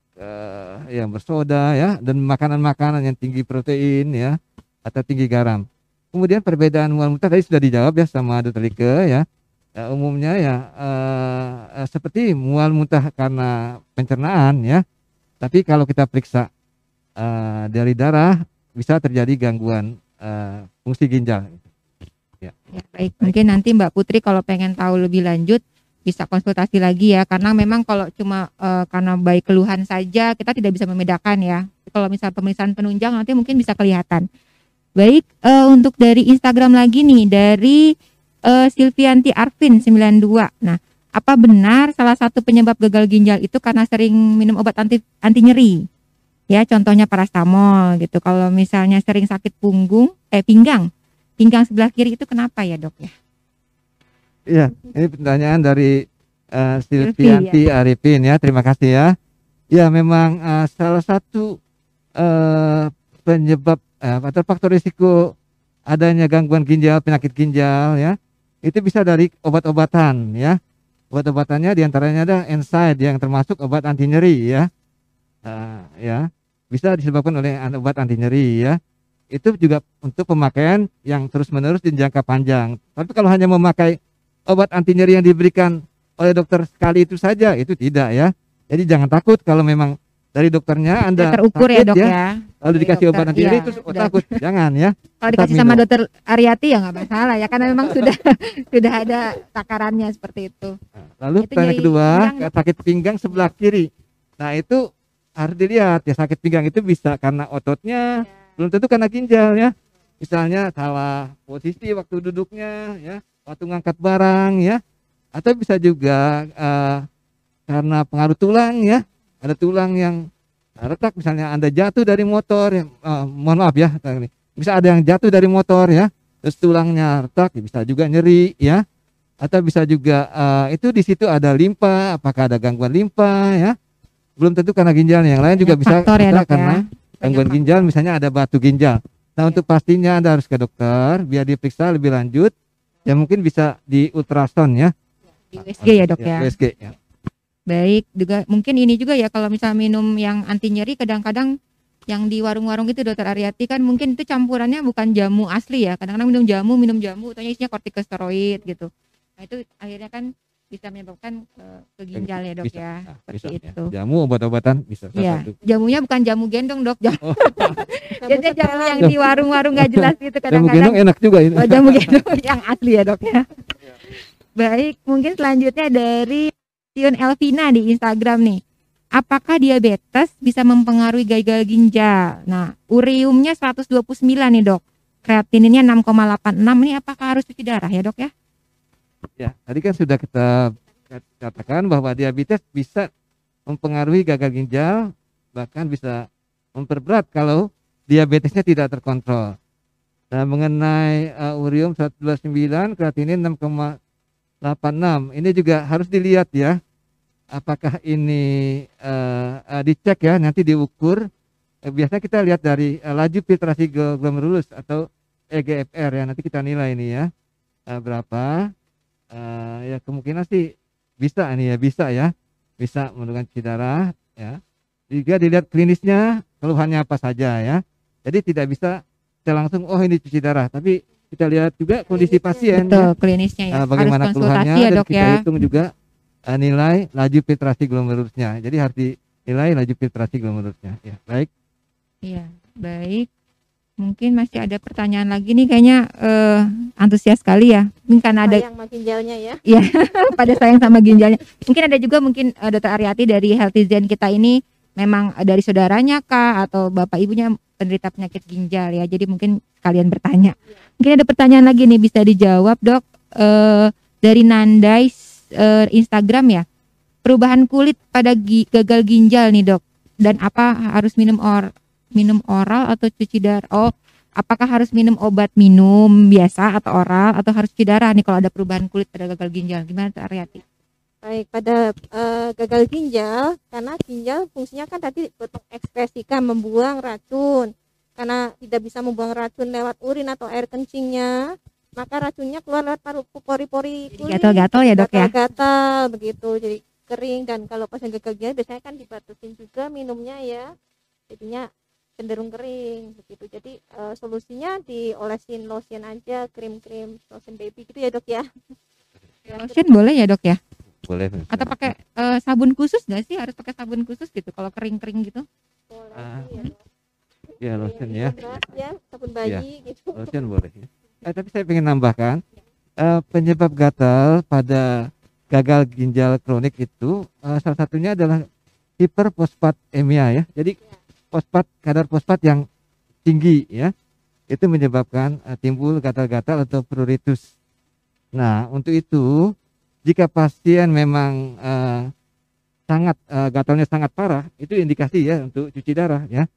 yang bersoda ya, dan makanan-makanan yang tinggi protein ya atau tinggi garam. Kemudian perbedaan mual muntah tadi sudah dijawab ya sama Dr. Like ya. Umumnya ya seperti mual muntah karena pencernaan ya. Tapi kalau kita periksa dari darah bisa terjadi gangguan fungsi ginjal. Ya, baik. Mungkin nanti Mbak Putri kalau pengen tahu lebih lanjut bisa konsultasi lagi ya, karena memang kalau cuma karena baik keluhan saja kita tidak bisa membedakan ya. Kalau misal pemeriksaan penunjang nanti mungkin bisa kelihatan. Baik, untuk dari Instagram lagi nih, dari Silvianti Arvin 92. Nah, apa benar salah satu penyebab gagal ginjal itu karena sering minum obat anti nyeri? Ya, contohnya parastamol gitu. Kalau misalnya sering sakit pinggang sebelah kiri itu kenapa ya dok ya? Iya, ini pertanyaan dari Silvianti Arifin ya, terima kasih ya. Ya memang salah satu penyebab atau faktor risiko adanya gangguan ginjal, penyakit ginjal ya, itu bisa dari obat-obatan ya. Obat-obatannya diantaranya ada NSAID yang termasuk obat anti nyeri ya. Ya bisa disebabkan oleh obat anti nyeri ya. Itu juga untuk pemakaian yang terus-menerus di jangka panjang. Tapi kalau hanya memakai obat anti nyeri yang diberikan oleh dokter sekali itu saja, itu tidak ya. Jadi jangan takut kalau memang dari dokternya Anda terukur sakit, ya dok ya. Lalu dikasih obat anti nyeri iya, terus takut, jangan ya. Kalau tetap dikasih sama minum. dokter Aryati ya nggak masalah ya, karena memang sudah ada takarannya seperti itu. Lalu Itu pertanyaan nyeri kedua, pinggang, Dok. sakit pinggang sebelah kiri. Nah itu harus dilihat ya, sakit pinggang itu bisa karena ototnya, belum tentu karena ginjal ya. Misalnya salah posisi waktu duduknya ya, waktu ngangkat barang ya, atau bisa juga karena pengaruh tulang ya, ada tulang yang retak, misalnya Anda jatuh dari motor ya, mohon maaf ya, bisa ada yang jatuh dari motor ya, terus tulangnya retak, bisa juga nyeri ya, atau bisa juga itu di situ ada limpa, apakah ada gangguan limpa ya, belum tentu karena ginjalnya, yang lain juga bisa faktor ya, Dok, karena ya. gangguan ginjal, misalnya ada batu ginjal. Nah untuk pastinya Anda harus ke dokter biar diperiksa lebih lanjut, ya mungkin bisa di ultrasound ya, Di USG ya dok ya. USG ya. Baik, juga mungkin ini juga ya, kalau misalnya minum yang anti nyeri kadang-kadang yang di warung-warung itu dokter Aryati kan mungkin itu campurannya bukan jamu asli ya. Kadang-kadang minum jamu, taunya isinya kortikosteroid gitu. Nah itu akhirnya kan bisa menyebabkan ke ginjal ya dok Bisa. ya, Nah, seperti bisa, ya. itu. Jamu obat-obatan bisa. salah Iya, satu. jamunya bukan jamu gendong dok, Oh, biasanya jamu yang di warung-warung nggak jelas gitu jamu kadang-kadang. gendong enak juga ini. Oh, jamu gendong yang asli ya dok ya. Baik, mungkin selanjutnya dari Tion Elvina di Instagram nih. Apakah diabetes bisa mempengaruhi gagal ginjal? Nah, uriumnya 129 nih dok. Kreatininnya 6,86. Ini apakah harus cuci darah ya dok ya? Ya, tadi kan sudah kita katakan bahwa diabetes bisa mempengaruhi gagal ginjal, bahkan bisa memperberat kalau diabetesnya tidak terkontrol. Nah, mengenai urium 129, kreatinin 6,86, ini juga harus dilihat ya. Apakah ini dicek ya, nanti diukur. Biasanya kita lihat dari laju filtrasi glomerulus atau EGFR ya, nanti kita nilai ini ya berapa. Ya kemungkinan sih bisa ini ya, bisa menurunkan cuci darah ya. Juga dilihat klinisnya keluhannya apa saja ya. Jadi tidak bisa kita langsung oh ini cuci darah, tapi kita lihat juga kondisi pasien Betul, ya. klinisnya ya. Bagaimana Harus konsultasi keluhannya ya dan dok kita ya. hitung juga nilai laju filtrasi glomerulusnya. Jadi harus dinilai laju filtrasi glomerulusnya ya. Baik. Iya, baik. Mungkin masih ada pertanyaan lagi nih kayaknya antusias sekali ya. Mungkin karena ada Sayang sama ginjalnya ya. pada sayang sama ginjalnya. Mungkin ada juga Dr. Aryati dari Healthy Zen kita ini memang dari saudaranya kah atau bapak ibunya penderita penyakit ginjal ya. Jadi mungkin kalian bertanya. Mungkin ada pertanyaan lagi nih bisa dijawab dok. Dari Nandai Instagram ya. Perubahan kulit pada gagal ginjal nih dok. Dan apa harus minum oral atau cuci darah? Oh, apakah harus minum obat minum biasa atau oral atau harus cuci darah nih kalau ada perubahan kulit pada gagal ginjal? Gimana Dr. Aryati? Baik, pada gagal ginjal, karena ginjal fungsinya kan tadi untuk mengekspresikan membuang racun. Karena tidak bisa membuang racun lewat urin atau air kencingnya, maka racunnya keluar lewat pori-pori kulit. Gatal-gatal ya dok ya? Gatal begitu, jadi kering. Dan kalau pasien gagal ginjal biasanya kan dibatasin juga minumnya ya, jadinya cenderung kering begitu. Jadi solusinya diolesin lotion aja, krim-krim lotion baby gitu ya dok ya. Lotion boleh ya dok ya? Boleh. Atau pakai sabun khusus nggak sih? Harus pakai sabun khusus gitu kalau kering-kering gitu? Boleh Ah. sih, ya, dok. Ya lotion ya. Ya, sabun bayi gitu. Lotion boleh ya. Tapi saya ingin nambahkan penyebab gatal pada gagal ginjal kronik itu salah satunya adalah hiperfosfatemia ya. Jadi kadar fosfat yang tinggi ya, itu menyebabkan timbul gatal-gatal atau pruritus. Nah untuk itu jika pasien memang sangat gatalnya sangat parah, itu indikasi ya untuk cuci darah ya.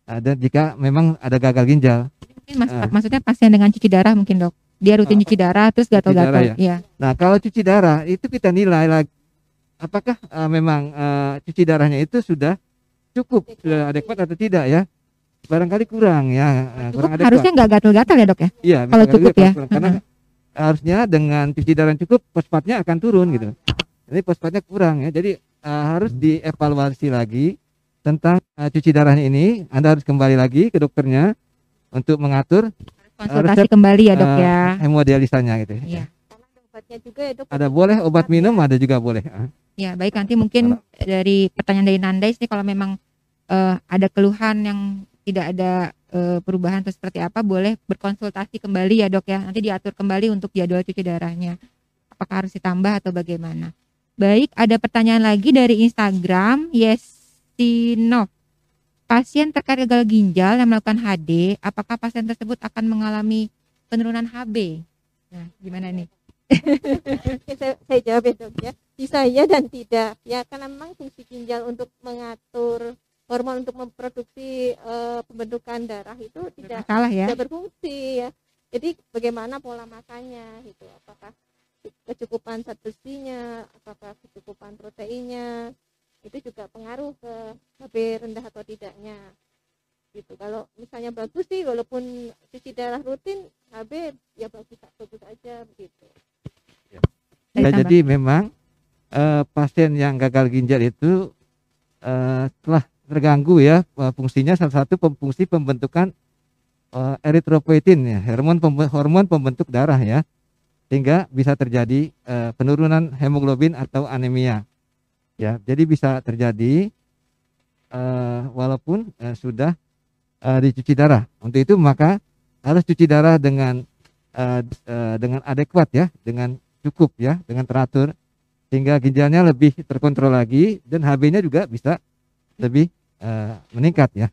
Dan jika memang ada gagal ginjal. Mungkin maksudnya pasien dengan cuci darah mungkin dok. Dia rutin cuci darah terus gatal-gatal. Ya. Nah kalau cuci darah itu kita nilai lagi apakah memang cuci darahnya itu sudah cukup, sudah adekuat atau tidak ya. Barangkali kurang ya. Kurang adekuat. Harusnya nggak gatal-gatal ya dok ya? Iya. Kalau cukup ya. Karena harusnya dengan cuci darah yang cukup fosfatnya akan turun gitu. Ini fosfatnya kurang ya. Jadi harus dievaluasi lagi tentang cuci darahnya ini. Anda harus kembali lagi ke dokternya untuk mengatur konsultasi kembali ya dok ya. Hemodialisanya gitu. Iya. Ada obatnya juga ya dok. Ada boleh obat minum, ada juga boleh. Ya baik, nanti mungkin dari pertanyaan dari Nandais nih kalau memang ada keluhan yang tidak ada perubahan atau seperti apa, boleh berkonsultasi kembali ya dok ya. Nanti diatur kembali untuk jadwal cuci darahnya. Apakah harus ditambah atau bagaimana? Baik, ada pertanyaan lagi dari Instagram Yesinov. Pasien terkait gagal ginjal yang melakukan HD, apakah pasien tersebut akan mengalami penurunan HB? Nah, gimana nih? saya jawab ya dok ya. Bisa ya dan tidak ya, karena memang fungsi ginjal untuk mengatur hormon untuk memproduksi pembentukan darah itu tidak berfungsi ya. Jadi bagaimana pola makannya gitu, apakah kecukupan zat besinya, apakah kecukupan proteinnya, itu juga pengaruh ke HB rendah atau tidaknya gitu. Kalau misalnya bagus sih, walaupun cuci darah rutin, HB ya bagus aja begitu ya. Jadi memang pasien yang gagal ginjal itu telah terganggu ya fungsinya, salah satu fungsi pembentukan eritropoietin ya, hormon pembentuk darah ya. sehingga bisa terjadi penurunan hemoglobin atau anemia. Ya, jadi bisa terjadi walaupun sudah dicuci darah. Untuk itu maka harus cuci darah dengan adekuat ya, dengan cukup ya, dengan teratur, sehingga ginjalnya lebih terkontrol lagi dan HB-nya juga bisa lebih meningkat ya.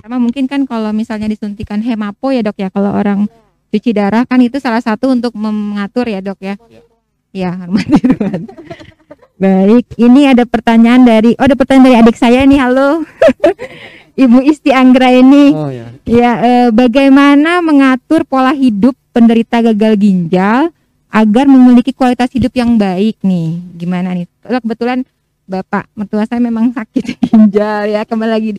Sama mungkin kan kalau misalnya disuntikan hemapo ya dok ya, kalau orang cuci darah kan itu salah satu untuk mengatur ya dok ya. Ya, hormati Tuhan. Baik, ini ada pertanyaan dari adik saya nih, halo. Ibu Isti Anggra ini. Oh ya. Ya, bagaimana mengatur pola hidup penderita gagal ginjal agar memiliki kualitas hidup yang baik nih? Gimana nih? Kalau kebetulan Bapak mertua saya memang sakit ginjal ya, kembali lagi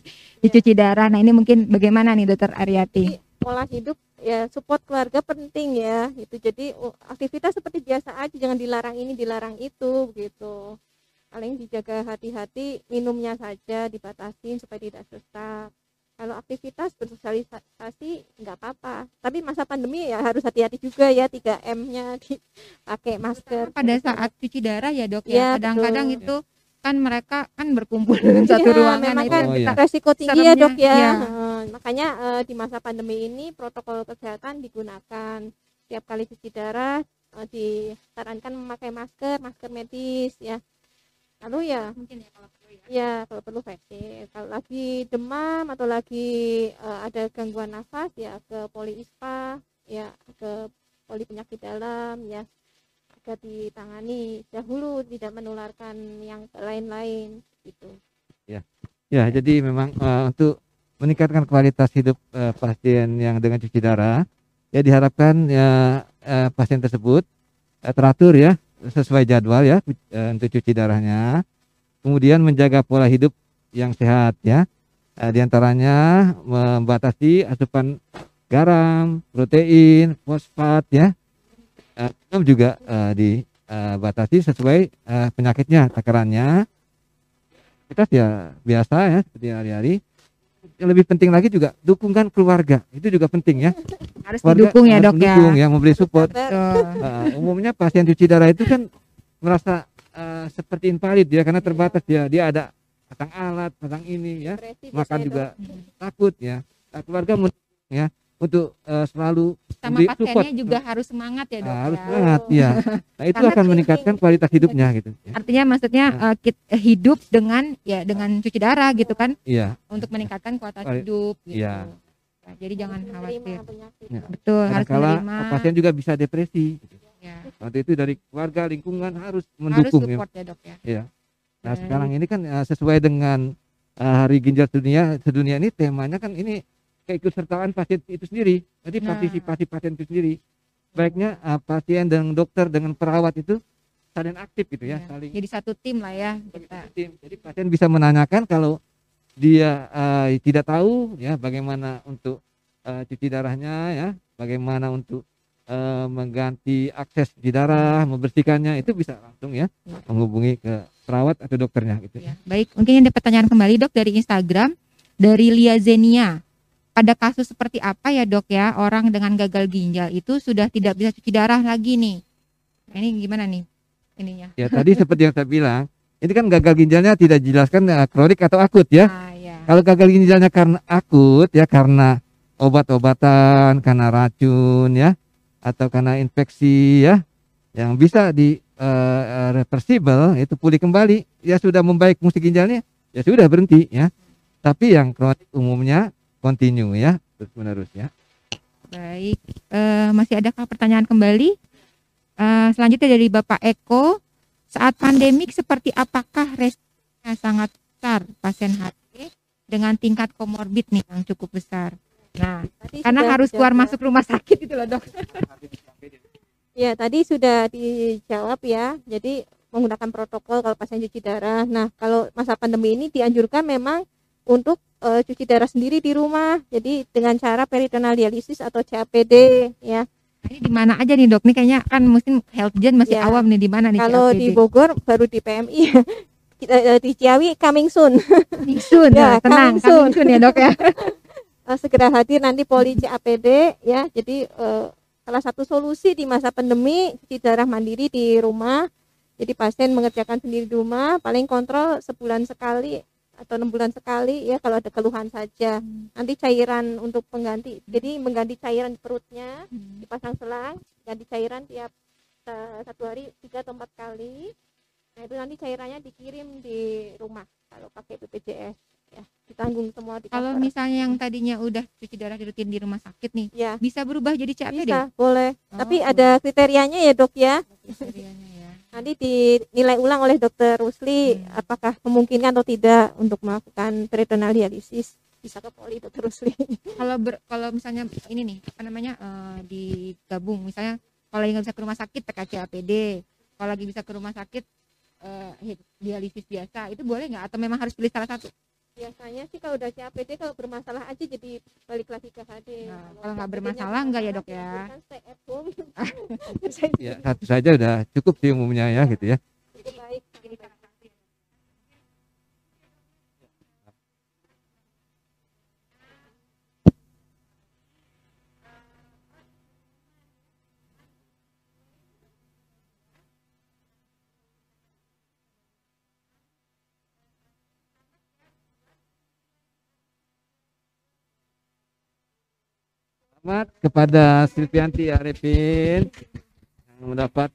dicuci darah. Nah, ini mungkin bagaimana nih Dokter Aryati? Pola hidup ya, support keluarga penting ya, itu. Jadi aktivitas seperti biasa aja, jangan dilarang ini dilarang itu gitu. Paling dijaga hati-hati, minumnya saja dibatasin supaya tidak sesak. Kalau aktivitas bersosialisasi nggak apa-apa, tapi masa pandemi ya harus hati-hati juga ya, 3M-nya dipakai masker. Pada saat cuci darah ya dok ya, kadang-kadang betul. itu kan mereka kan berkumpul dalam satu ruangan, memang itu kan iya. resiko tinggi ya dok ya. Iya. Makanya di masa pandemi ini protokol kesehatan digunakan. Tiap kali cuci darah disarankan memakai masker medis ya. Lalu ya Mungkin ya kalau perlu ya. kalau perlu vaksin. Kalau lagi demam atau lagi ada gangguan nafas ya ke poli ISPA ya, ke poli penyakit dalam ya, agar ditangani dahulu, tidak menularkan yang lain-lain gitu. Ya, jadi memang untuk meningkatkan kualitas hidup pasien yang dengan cuci darah, ya diharapkan ya pasien tersebut teratur ya, sesuai jadwal ya untuk cuci darahnya. Kemudian menjaga pola hidup yang sehat ya. Di antaranya membatasi asupan garam, protein, fosfat ya. Juga dibatasi sesuai penyakitnya, takarannya. Kita ya biasa ya seperti hari-hari. Yang lebih penting lagi juga dukungan keluarga, itu juga penting ya. Harus Keluarga didukung ya harus dok ya. mendukung ya, memberi support. Betul. Umumnya pasien cuci darah itu kan merasa seperti invalid ya, karena terbatas ya, dia ada pasang alat, pasang ini ya, Depresi makan biasanya, juga Dok. takut ya. Keluarga mendukung ya untuk selalu Sama memberi support. pasiennya juga harus semangat ya dok Harus ya. semangat ya. Nah itu Karena akan meningkatkan kualitas hidupnya gitu. Ya. Artinya maksudnya hidup dengan cuci darah gitu kan, Iya. untuk meningkatkan kualitas Kuali- hidup gitu. iya. Nah, jadi jangan Menerima khawatir. penyakit. Ya. Betul, harus Kadang-kala menerima. pasien juga bisa depresi. Ya. Waktu itu dari keluarga, lingkungan harus Harus mendukung ya. support ya dok ya. Iya. Nah Baik. sekarang ini kan sesuai dengan Hari Ginjal Sedunia ini, temanya kan ini keikutsertaan pasien itu sendiri. Jadi Nah. partisipasi pasien itu sendiri. Baiknya pasien dan dokter dengan perawat itu saling aktif gitu ya, Ya. saling Jadi satu tim lah ya kita. tim. Jadi pasien bisa menanyakan kalau dia tidak tahu ya bagaimana untuk cuci darahnya ya, bagaimana untuk mengganti akses di darah, membersihkannya, itu bisa langsung ya menghubungi ke perawat atau dokternya gitu. Ya. Baik, mungkin ada pertanyaan kembali dok dari Instagram dari Lia Zenia. Pada kasus seperti apa ya dok ya, orang dengan gagal ginjal itu sudah tidak bisa cuci darah lagi nih. Nah, ini gimana nih ininya? Ya tadi seperti yang saya bilang, ini kan gagal ginjalnya tidak dijelaskan kronik atau akut ya. Ya. Kalau gagal ginjalnya karena akut ya, karena obat-obatan, karena racun ya, atau karena infeksi ya, yang bisa di reversible, itu pulih kembali, ya sudah membaik fungsi ginjalnya, ya sudah berhenti ya. Tapi yang kronik umumnya continue ya, terus menerus ya. Baik, masih adakah pertanyaan kembali? Selanjutnya dari Bapak Eko, saat pandemik seperti apakah resikonya sangat besar pasien HIV dengan tingkat komorbid nih yang cukup besar? Nah, Tadi karena sudah harus keluar dijawab. masuk rumah sakit itu loh dok. Ya, tadi sudah dijawab ya. Jadi menggunakan protokol kalau pasien cuci darah. Nah, kalau masa pandemi ini dianjurkan memang untuk cuci darah sendiri di rumah. Jadi dengan cara peritoneal dialisis atau CAPD ya. Ini di mana aja nih dok? Nih kayaknya kan mungkin health gen masih Ya. awam nih, di mana nih? Kalau CAPD? di Bogor baru di PMI. Kita di Ciawi coming soon. Coming soon, Ya, tenang, coming soon. coming soon ya dok ya. Segera hadir nanti poli CAPD ya. Jadi salah satu solusi di masa pandemi cuci darah mandiri di rumah. Jadi pasien mengerjakan sendiri di rumah, paling kontrol sebulan sekali atau 6 bulan sekali ya kalau ada keluhan saja. Nanti cairan untuk pengganti, jadi mengganti cairan di perutnya, dipasang selang, ganti cairan tiap 1 hari 3 atau 4 kali. Nah itu nanti cairannya dikirim di rumah kalau pakai BPJS ya, ditanggung semua di Kalau cover. misalnya yang tadinya udah cuci darah rutin di rumah sakit nih, Ya bisa berubah jadi CAPD? bisa, boleh. Oh, Tapi ada kriterianya ya dok ya. Kriterianya ya. Nanti dinilai ulang oleh dokter Rusli apakah memungkinkan atau tidak untuk melakukan peritoneal dialisis. Bisa ke poli dokter Rusli. Kalau misalnya ini nih apa namanya digabung, misalnya kalau lagi nggak bisa ke rumah sakit PKC APD, kalau lagi bisa ke rumah sakit dialisis biasa, itu boleh nggak atau memang harus pilih salah satu? Biasanya sih kalau udah CAPD kalau bermasalah aja jadi balik lagi ke HD. Nah, kalau nggak bermasalah nggak ya dok ya? Kan stay at home. Ya, satu saja udah cukup sih umumnya ya gitu ya. Cukup baik. Selamat kepada Silvianti Arifin yang mendapat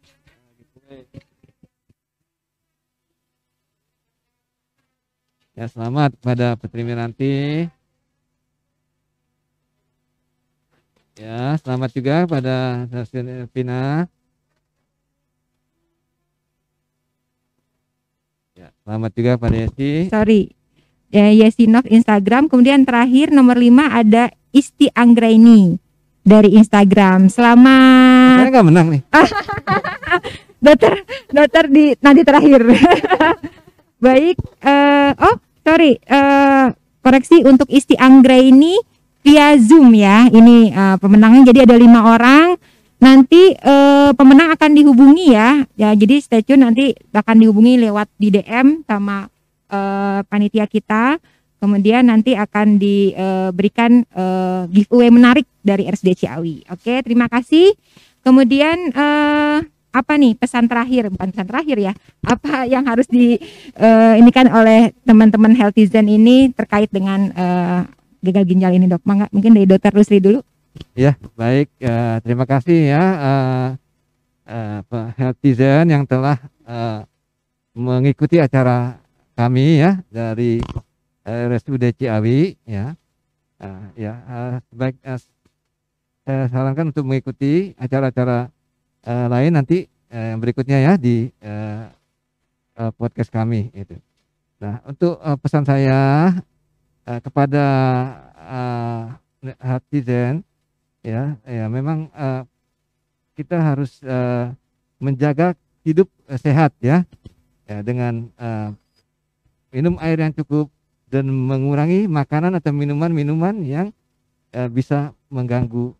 ya, selamat kepada Putri Miranti. Ya, selamat juga pada Vina. Ya, selamat juga pada Yesi. Sorry, Yesinov Instagram. Kemudian terakhir nomor 5 ada Isti Anggraini dari Instagram. Selamat. Saya nggak menang nih. dokter di nanti terakhir. Baik. Koreksi untuk Isti Anggraini via Zoom ya. Ini pemenangnya jadi ada 5 orang. Nanti pemenang akan dihubungi ya. Ya jadi stay tune, nanti akan dihubungi lewat di DM sama panitia kita. Kemudian nanti akan diberikan giveaway menarik dari RSUD Ciawi. Oke, terima kasih. Kemudian apa nih pesan terakhir, bukan pesan terakhir ya, apa yang harus inikan oleh teman-teman Healthizen ini terkait dengan gagal ginjal ini dok? Mungkin dari Dr. Rusli dulu. Ya, baik. Terima kasih ya Healthizen yang telah mengikuti acara kami ya dari RSUD Ciawi ya. Baik, saya sarankan untuk mengikuti acara-acara lain nanti berikutnya ya di podcast kami itu. Nah, untuk pesan saya kepada Healthizen ya memang kita harus menjaga hidup sehat ya dengan minum air yang cukup dan mengurangi makanan atau minuman-minuman yang bisa mengganggu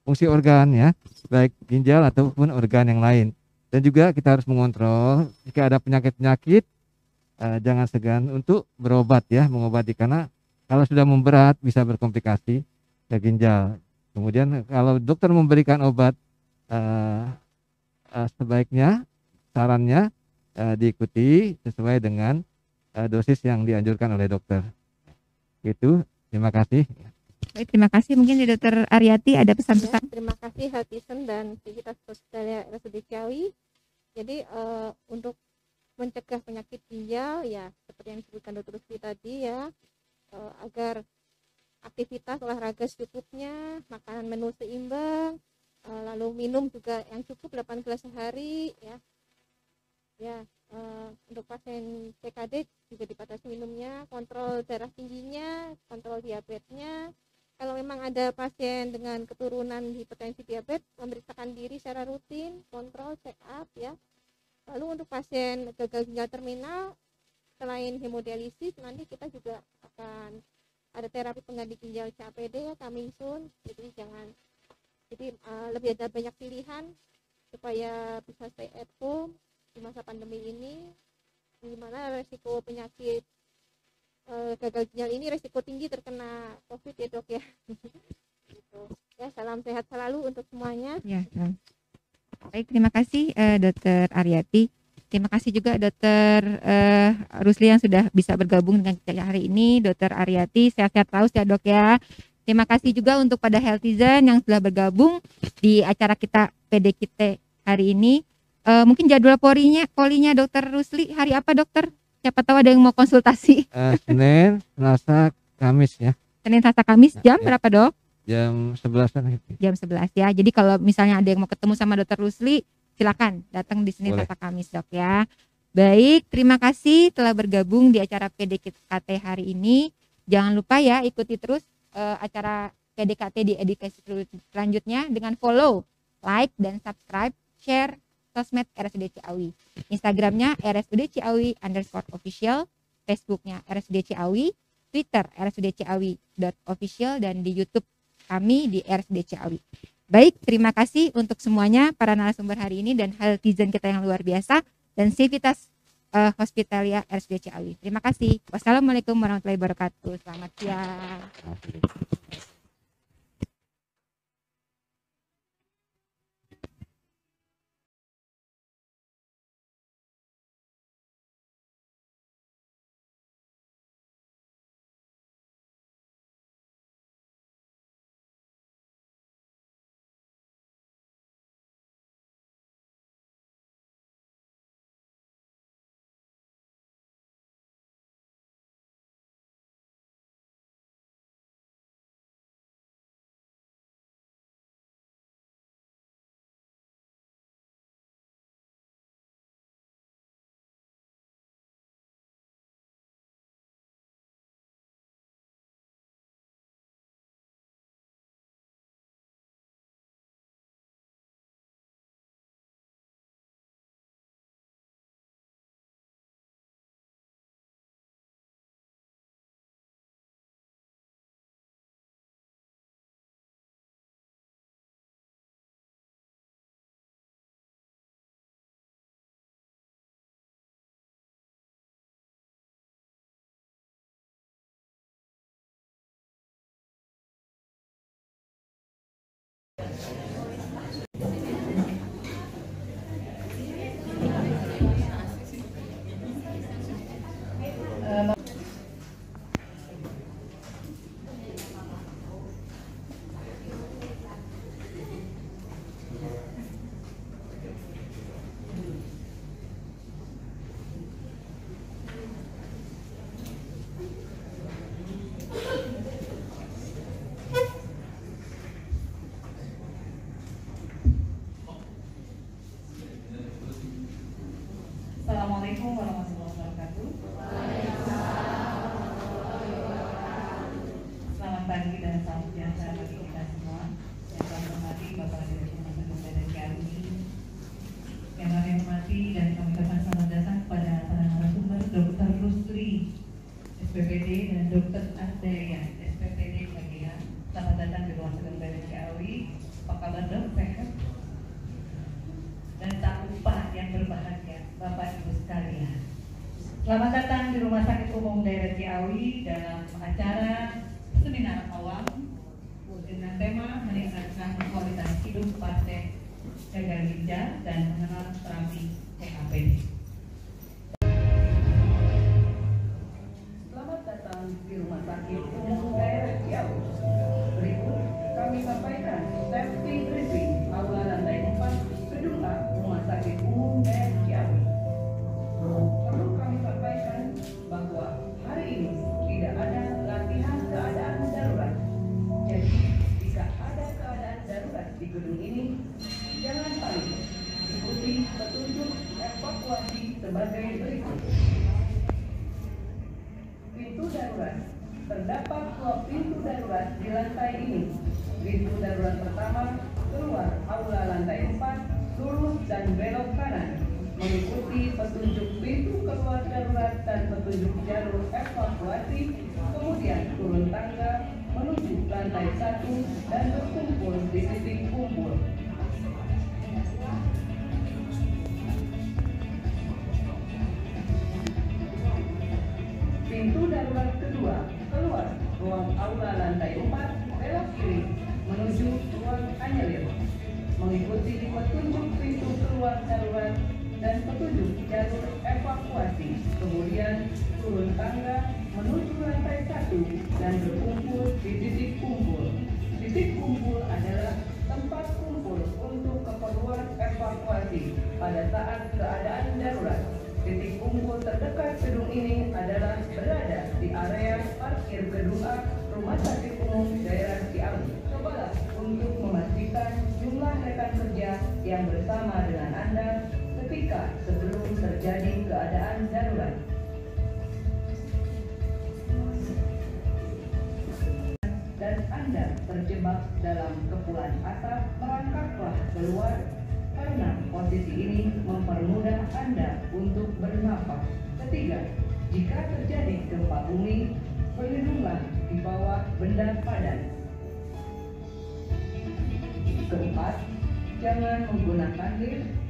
fungsi organ ya, baik ginjal ataupun organ yang lain. Dan juga kita harus mengontrol jika ada penyakit-penyakit, jangan segan untuk berobat ya, mengobati, karena kalau sudah memberat bisa berkomplikasi ke ginjal. Kemudian kalau dokter memberikan obat, sebaiknya sarannya diikuti sesuai dengan dosis yang dianjurkan oleh dokter. Gitu, terima kasih. Baik, terima kasih. Mungkin di Dr. Aryati ada pesan-pesan. Ya, terima kasih Healthizen dan Civitas Hospitalia RSUD Ciawi. Jadi untuk mencegah penyakit ginjal ya seperti yang disebutkan Dr. Rusli tadi ya, agar aktivitas olahraga secukupnya, makanan menu seimbang, lalu minum juga yang cukup 8 gelas sehari ya. Ya, untuk pasien CKD juga dibatasi minumnya, kontrol darah tingginya, kontrol diabetesnya. Kalau memang ada pasien dengan keturunan hipertensi diabetes, memeriksakan diri secara rutin, kontrol check up ya. Lalu untuk pasien gagal ginjal terminal, selain hemodialisis, nanti kita juga akan ada terapi pengganti ginjal CAPD ya, coming soon. Jadi lebih ada banyak pilihan supaya bisa stay at home di masa pandemi ini, di mana resiko penyakit gagal ginjal ini resiko tinggi terkena COVID ya dok ya. Gitu. Ya, salam sehat selalu untuk semuanya. Ya, ya. Baik, terima kasih Dokter Aryati. Terima kasih juga Dokter Rusli yang sudah bisa bergabung dengan kita hari ini. Dokter Aryati, sehat-sehat terus ya Dok ya. Terima kasih juga untuk pada Healthizen yang sudah bergabung di acara kita PDKT hari ini. Mungkin jadwal polinya Dokter Rusli hari apa Dokter? Siapa tahu ada yang mau konsultasi. Senin, Selasa, Kamis ya. Senin, Selasa, Kamis jam berapa Dok? Jam 11-an gitu. Jam 11 ya. Jadi kalau misalnya ada yang mau ketemu sama Dokter Rusli, silakan datang di Senin, Boleh. Selasa, Kamis Dok ya. Baik, terima kasih telah bergabung di acara PDKT hari ini. Jangan lupa ya ikuti terus acara PDKT di edukasi selanjutnya dengan follow, like, dan subscribe, share sosmed RSUD Ciawi. Instagramnya RSUD Ciawi_official, Facebooknya RSUD Ciawi, Twitter RSUD Ciawi.official, dan di YouTube kami di RSUD Ciawi. Baik, terima kasih untuk semuanya para narasumber hari ini dan Healthizen kita yang luar biasa dan Civitas Hospitalia RSUD Ciawi. Terima kasih. Wassalamualaikum warahmatullahi wabarakatuh. Selamat siang. Assalamualaikum warahmatullahi wabarakatuh. Selamat pagi dan salam sejahtera bagi kita semua. Yang kami hormati Bapak Direktur Rumah Sakit PDKI, yang kami hormati dan kami ucapkan selamat datang kepada para narasumber Dr. Rusli SPPD dan Dr. Ardelia SPPD Bagian. Selamat datang di Rumah Sakit PDKI. Apa kabar Dok? Sehat? Dan tak lupa yang berbahagia Bapak Ibu sekalian, selamat datang di Rumah Sakit Umum Daerah Ciawi dalam acara seminar awal dengan tema meningkatkan kualitas hidup pasien gagal ginjal dan mengenal terapi PKPD. Selamat datang di Rumah Sakit Umum Daerah Ciawi. Berikut kami sampaikan safety briefing aula lantai 4 Gedung A Rumah Sakit Umum Daerah Ciawi. Perlu kami sampaikan bahwa hari ini tidak ada latihan keadaan darurat. Jadi, jika ada keadaan darurat di gedung ini, jangan panik. Ikuti petunjuk evakuasi sebagai berikut. Pintu darurat. Terdapat 2 pintu darurat di lantai ini. Pintu darurat pertama keluar aula lantai 4, lurus dan belok kanan. Mengikuti petunjuk pintu keluar darurat dan petunjuk jalur evakuasi, kemudian turun tangga menuju lantai 1 dan berkumpul di titik kumpul. Pintu darurat kedua keluar ruang aula lantai 4, belok kiri menuju ruang mengikuti petunjuk pintu keluar darurat dan petunjuk jalur evakuasi, kemudian turun tangga menuju lantai 1 dan berkumpul di titik kumpul. Titik kumpul adalah tempat kumpul untuk keperluan evakuasi pada saat keadaan darurat. Titik kumpul terdekat gedung ini adalah berada di area parkir gedung A Rumah Sakit Umum Daerah Ciawi. Cobalah untuk memastikan jumlah rekan kerja yang bersama dengan Anda ketika sebelum terjadi keadaan darurat. Dan Anda terjebak dalam kepulan asap, merangkaklah keluar karena posisi ini mempermudah Anda untuk bernafas. Ketiga, jika terjadi gempa bumi, berlindunglah di bawah benda padat. Keempat, jangan menggunakan lift